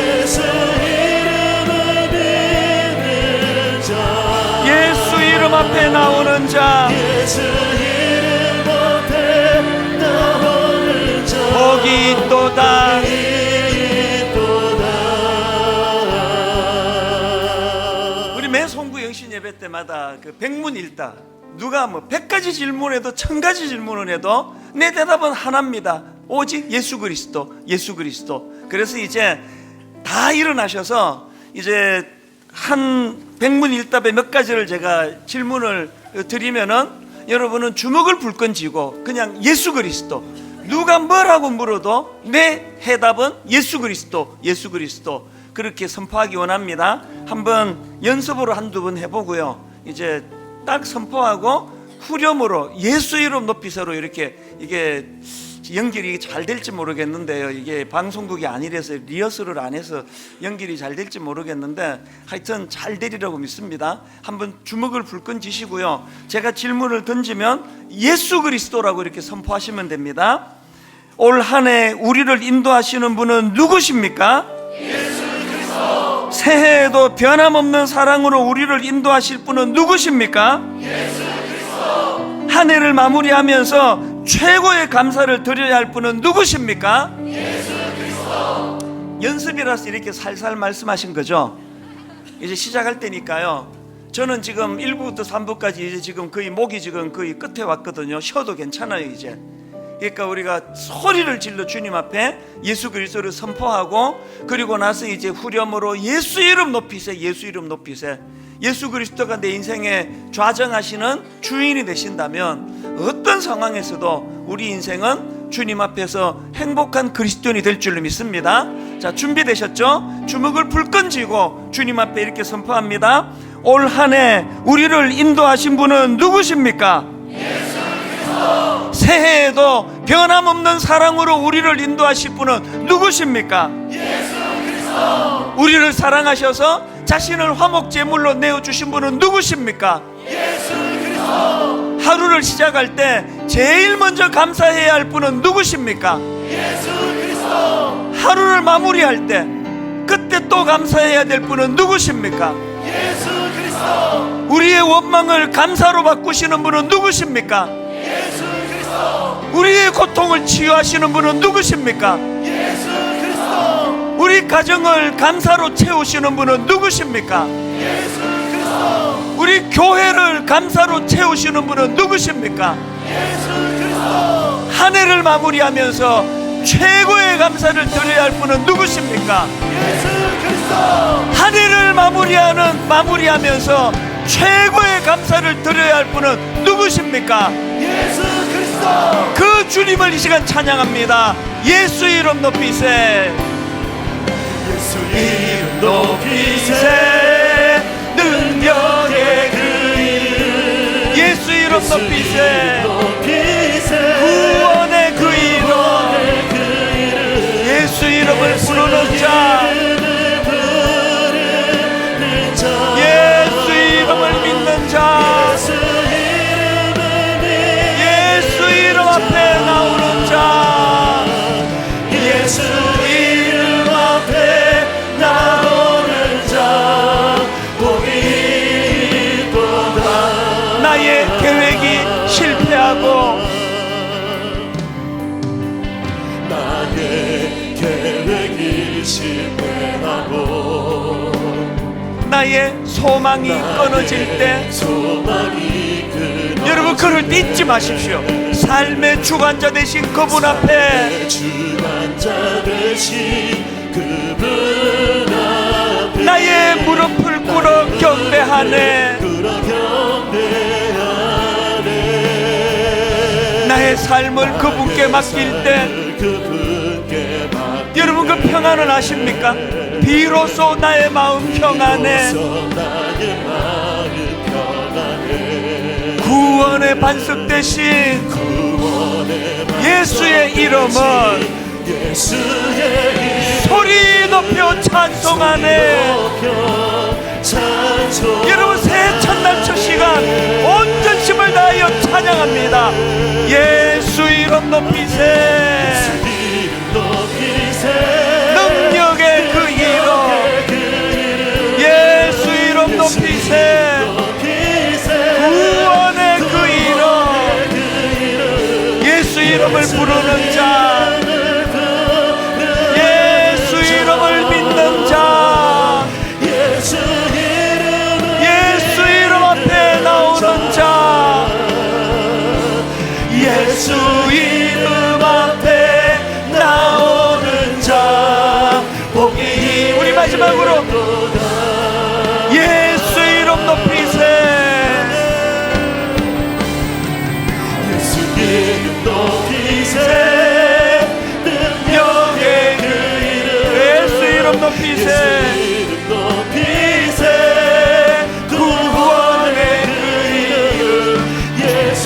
예수 이름 앞에 나오는 자, 복이 있도다. 우리 매 송구 영신 예배 때마다 그 백문일답, 누가 뭐 100가지 질문해도 1000가지 질문을 해도 내 대답은 하나입니다. 오직 예수 그리스도, 예수 그리스도. 그래서 이제 다 일어나셔서 이제 한 백문일답에 몇 가지를 제가 질문을 드리면은 여러분은 주먹을 불끈 쥐고 그냥 예수 그리스도, 누가 뭐라고 물어도 내 해답은 예수 그리스도, 예수 그리스도, 그렇게 선포하기 원합니다. 한번 연습으로 한두 번 해보고요, 이제 딱 선포하고 후렴으로 예수 이름 높이세로 이렇게, 이게 연결이 잘 될지 모르겠는데요, 이게 방송국이 아니라서 리허설을 안 해서 연결이 잘 될지 모르겠는데 하여튼 잘 되리라고 믿습니다. 한번 주먹을 불끈 쥐시고요, 제가 질문을 던지면 예수 그리스도라고 이렇게 선포하시면 됩니다. 올 한 해 우리를 인도하시는 분은 누구십니까? 예수 그리스도. 새해에도 변함없는 사랑으로 우리를 인도하실 분은 누구십니까? 예수 그리스도. 한 해를 마무리하면서 최고의 감사를 드려야 할 분은 누구십니까? 예수 그리스도. 연습이라서 이렇게 살살 말씀하신 거죠. 이제 시작할 때니까요, 저는 지금 1부부터 3부까지 이제 지금 거의 목이 지금 거의 끝에 왔거든요. 쉬어도 괜찮아요 이제. 그러니까 우리가 소리를 질러 주님 앞에 예수 그리스도를 선포하고, 그리고 나서 이제 후렴으로 예수 이름 높이세, 예수 이름 높이세. 예수 그리스도가 내 인생에 좌정하시는 주인이 되신다면 어떤 상황에서도 우리 인생은 주님 앞에서 행복한 그리스도인이 될 줄로 믿습니다. 자, 준비되셨죠? 주먹을 불끈 쥐고 주님 앞에 이렇게 선포합니다. 올 한 해 우리를 인도하신 분은 누구십니까? 예수 그리스도. 새해에도 변함없는 사랑으로 우리를 인도하실 분은 누구십니까? 예수 그리스도. 우리를 사랑하셔서 자신을 화목제물로 내어주신 분은 누구십니까? 예수 그리스도. 하루를 시작할 때 제일 먼저 감사해야 할 분은 누구십니까? 예수 그리스도. 하루를 마무리할 때 그때 또 감사해야 될 분은 누구십니까? 예수 그리스도. 우리의 원망을 감사로 바꾸시는 분은 누구십니까? 예수 그리스도. 우리의 고통을 치유하시는 분은 누구십니까? 예수 그리스도. 우리 가정을 감사로 채우시는 분은 누구십니까? 예수 그리스도. 우리 교회를 감사로 채우시는 분은 누구십니까? 예수 그리스도. 한 해를 마무리하면서 최고의 감사를 드려야 할 분은 누구십니까? 예수 그리스도. 한 해를 마무리하면서 최고의 감사를 드려야 할 분은 누구십니까? 예수 그리스도. 그 주님을 이 시간 찬양합니다. 예수 이름 높이세. 예수 이름 높이세. 능력의 높이세. 구원의 그 이름, 예수 이름을 부르는 자, 예수 이름을 믿는 자, 예수 이름 앞에 나오는 자, 예수 이름 앞에 나오는 자, 복이 있도다. 나의 계획이 실패하고 나의 계획이 실패하고 나의 소망이 끊어질 때 여러분 그를 잊지 마십시오. 삶의 주관자 되신 그분 앞에, 주관자 되신 그분 앞에 나의 무릎을 꿇어 경배하네. 나의 삶을 그분께 맡길 때 여러분 그 평안을 아십니까? 비로소 나의 마음 평안해. 구원의 반석 대신 예수의 이름은 소리 높여 찬송하네. 여러분 새 첫날 첫 시간 온 전심을 다하여 찬양합니다. 예수 이름 높이세. 능력의 그 이름, 예수 이름 높이세. 구원의 그 이름, 예수 이름을 부르는 자, 예수 이름을 믿는 자, 예수 이름 앞에 나오는 자, 예수 이름 앞에 나오는 자, 복이. 우리 마지막으로 예수 이름 높이세. 예수 이름 높이세. 능력의 그 이름, 예수 이름 높이세. 구원의 그 이름, 예수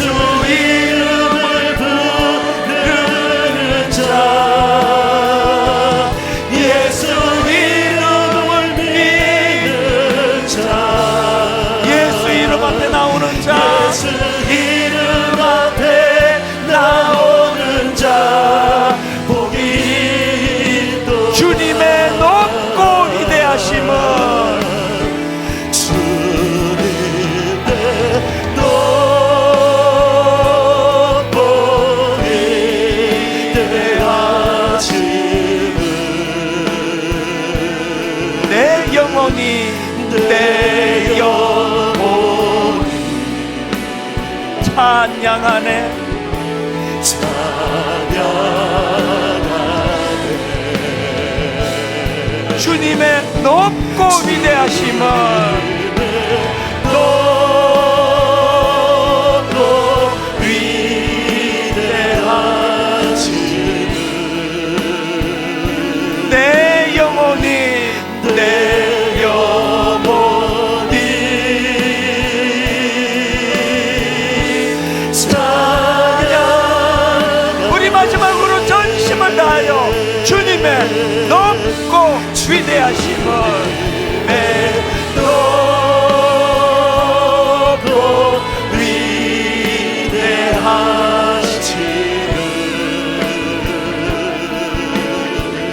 이름을 부르는 자, 예수 이름을 믿는 자, 예수 이름 앞에 나오는 자, 이름 앞에 나오는 자, 복이 있도다. 주님의 높고 위대하심은 내 영혼이 찬양하네. 주님의 높고 위대하심은 높고 위대하심은 내 영혼이 마지막으로 전심을 다하여 주님의 높고 위대하심을, 내 높고 위대하심을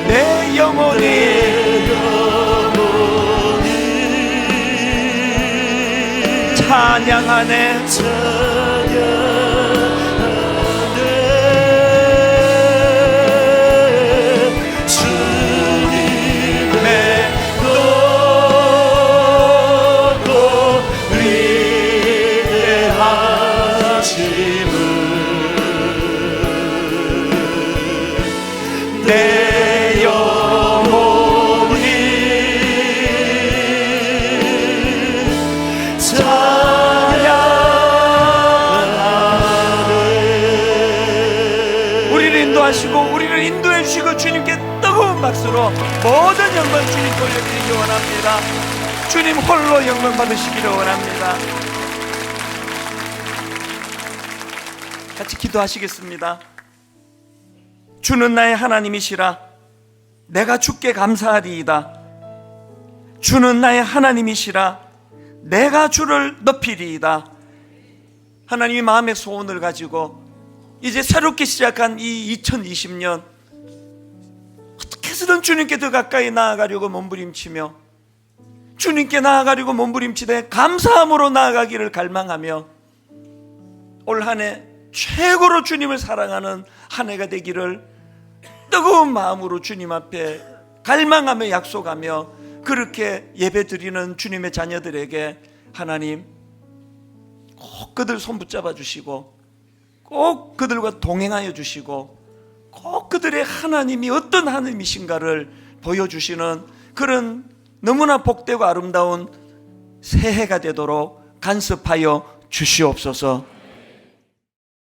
내 영혼이 찬양하네. 내 영혼이 찬양하네. 우리를 인도하시고 우리를 인도해 주시고 주님께 뜨거운 박수로 모든 영광 주님 돌려드리기 원합니다. 주님 홀로 영광 받으시기를 원합니다. 같이 기도하시겠습니다. 주는 나의 하나님이시라 내가 주께 감사하리이다. 주는 나의 하나님이시라 내가 주를 높이리이다. 하나님이 마음의 소원을 가지고 이제 새롭게 시작한 이 2020년 어떻게 해서든 주님께 더 가까이 나아가려고 몸부림치며 주님께 나아가려고 몸부림치되 감사함으로 나아가기를 갈망하며 올 한 해 최고로 주님을 사랑하는 한 해가 되기를 뜨거운 마음으로 주님 앞에 갈망하며 약속하며 그렇게 예배드리는 주님의 자녀들에게 하나님 꼭 그들 손 붙잡아 주시고 꼭 그들과 동행하여 주시고 꼭 그들의 하나님이 어떤 하나님이신가를 보여주시는 그런 너무나 복되고 아름다운 새해가 되도록 간섭하여 주시옵소서.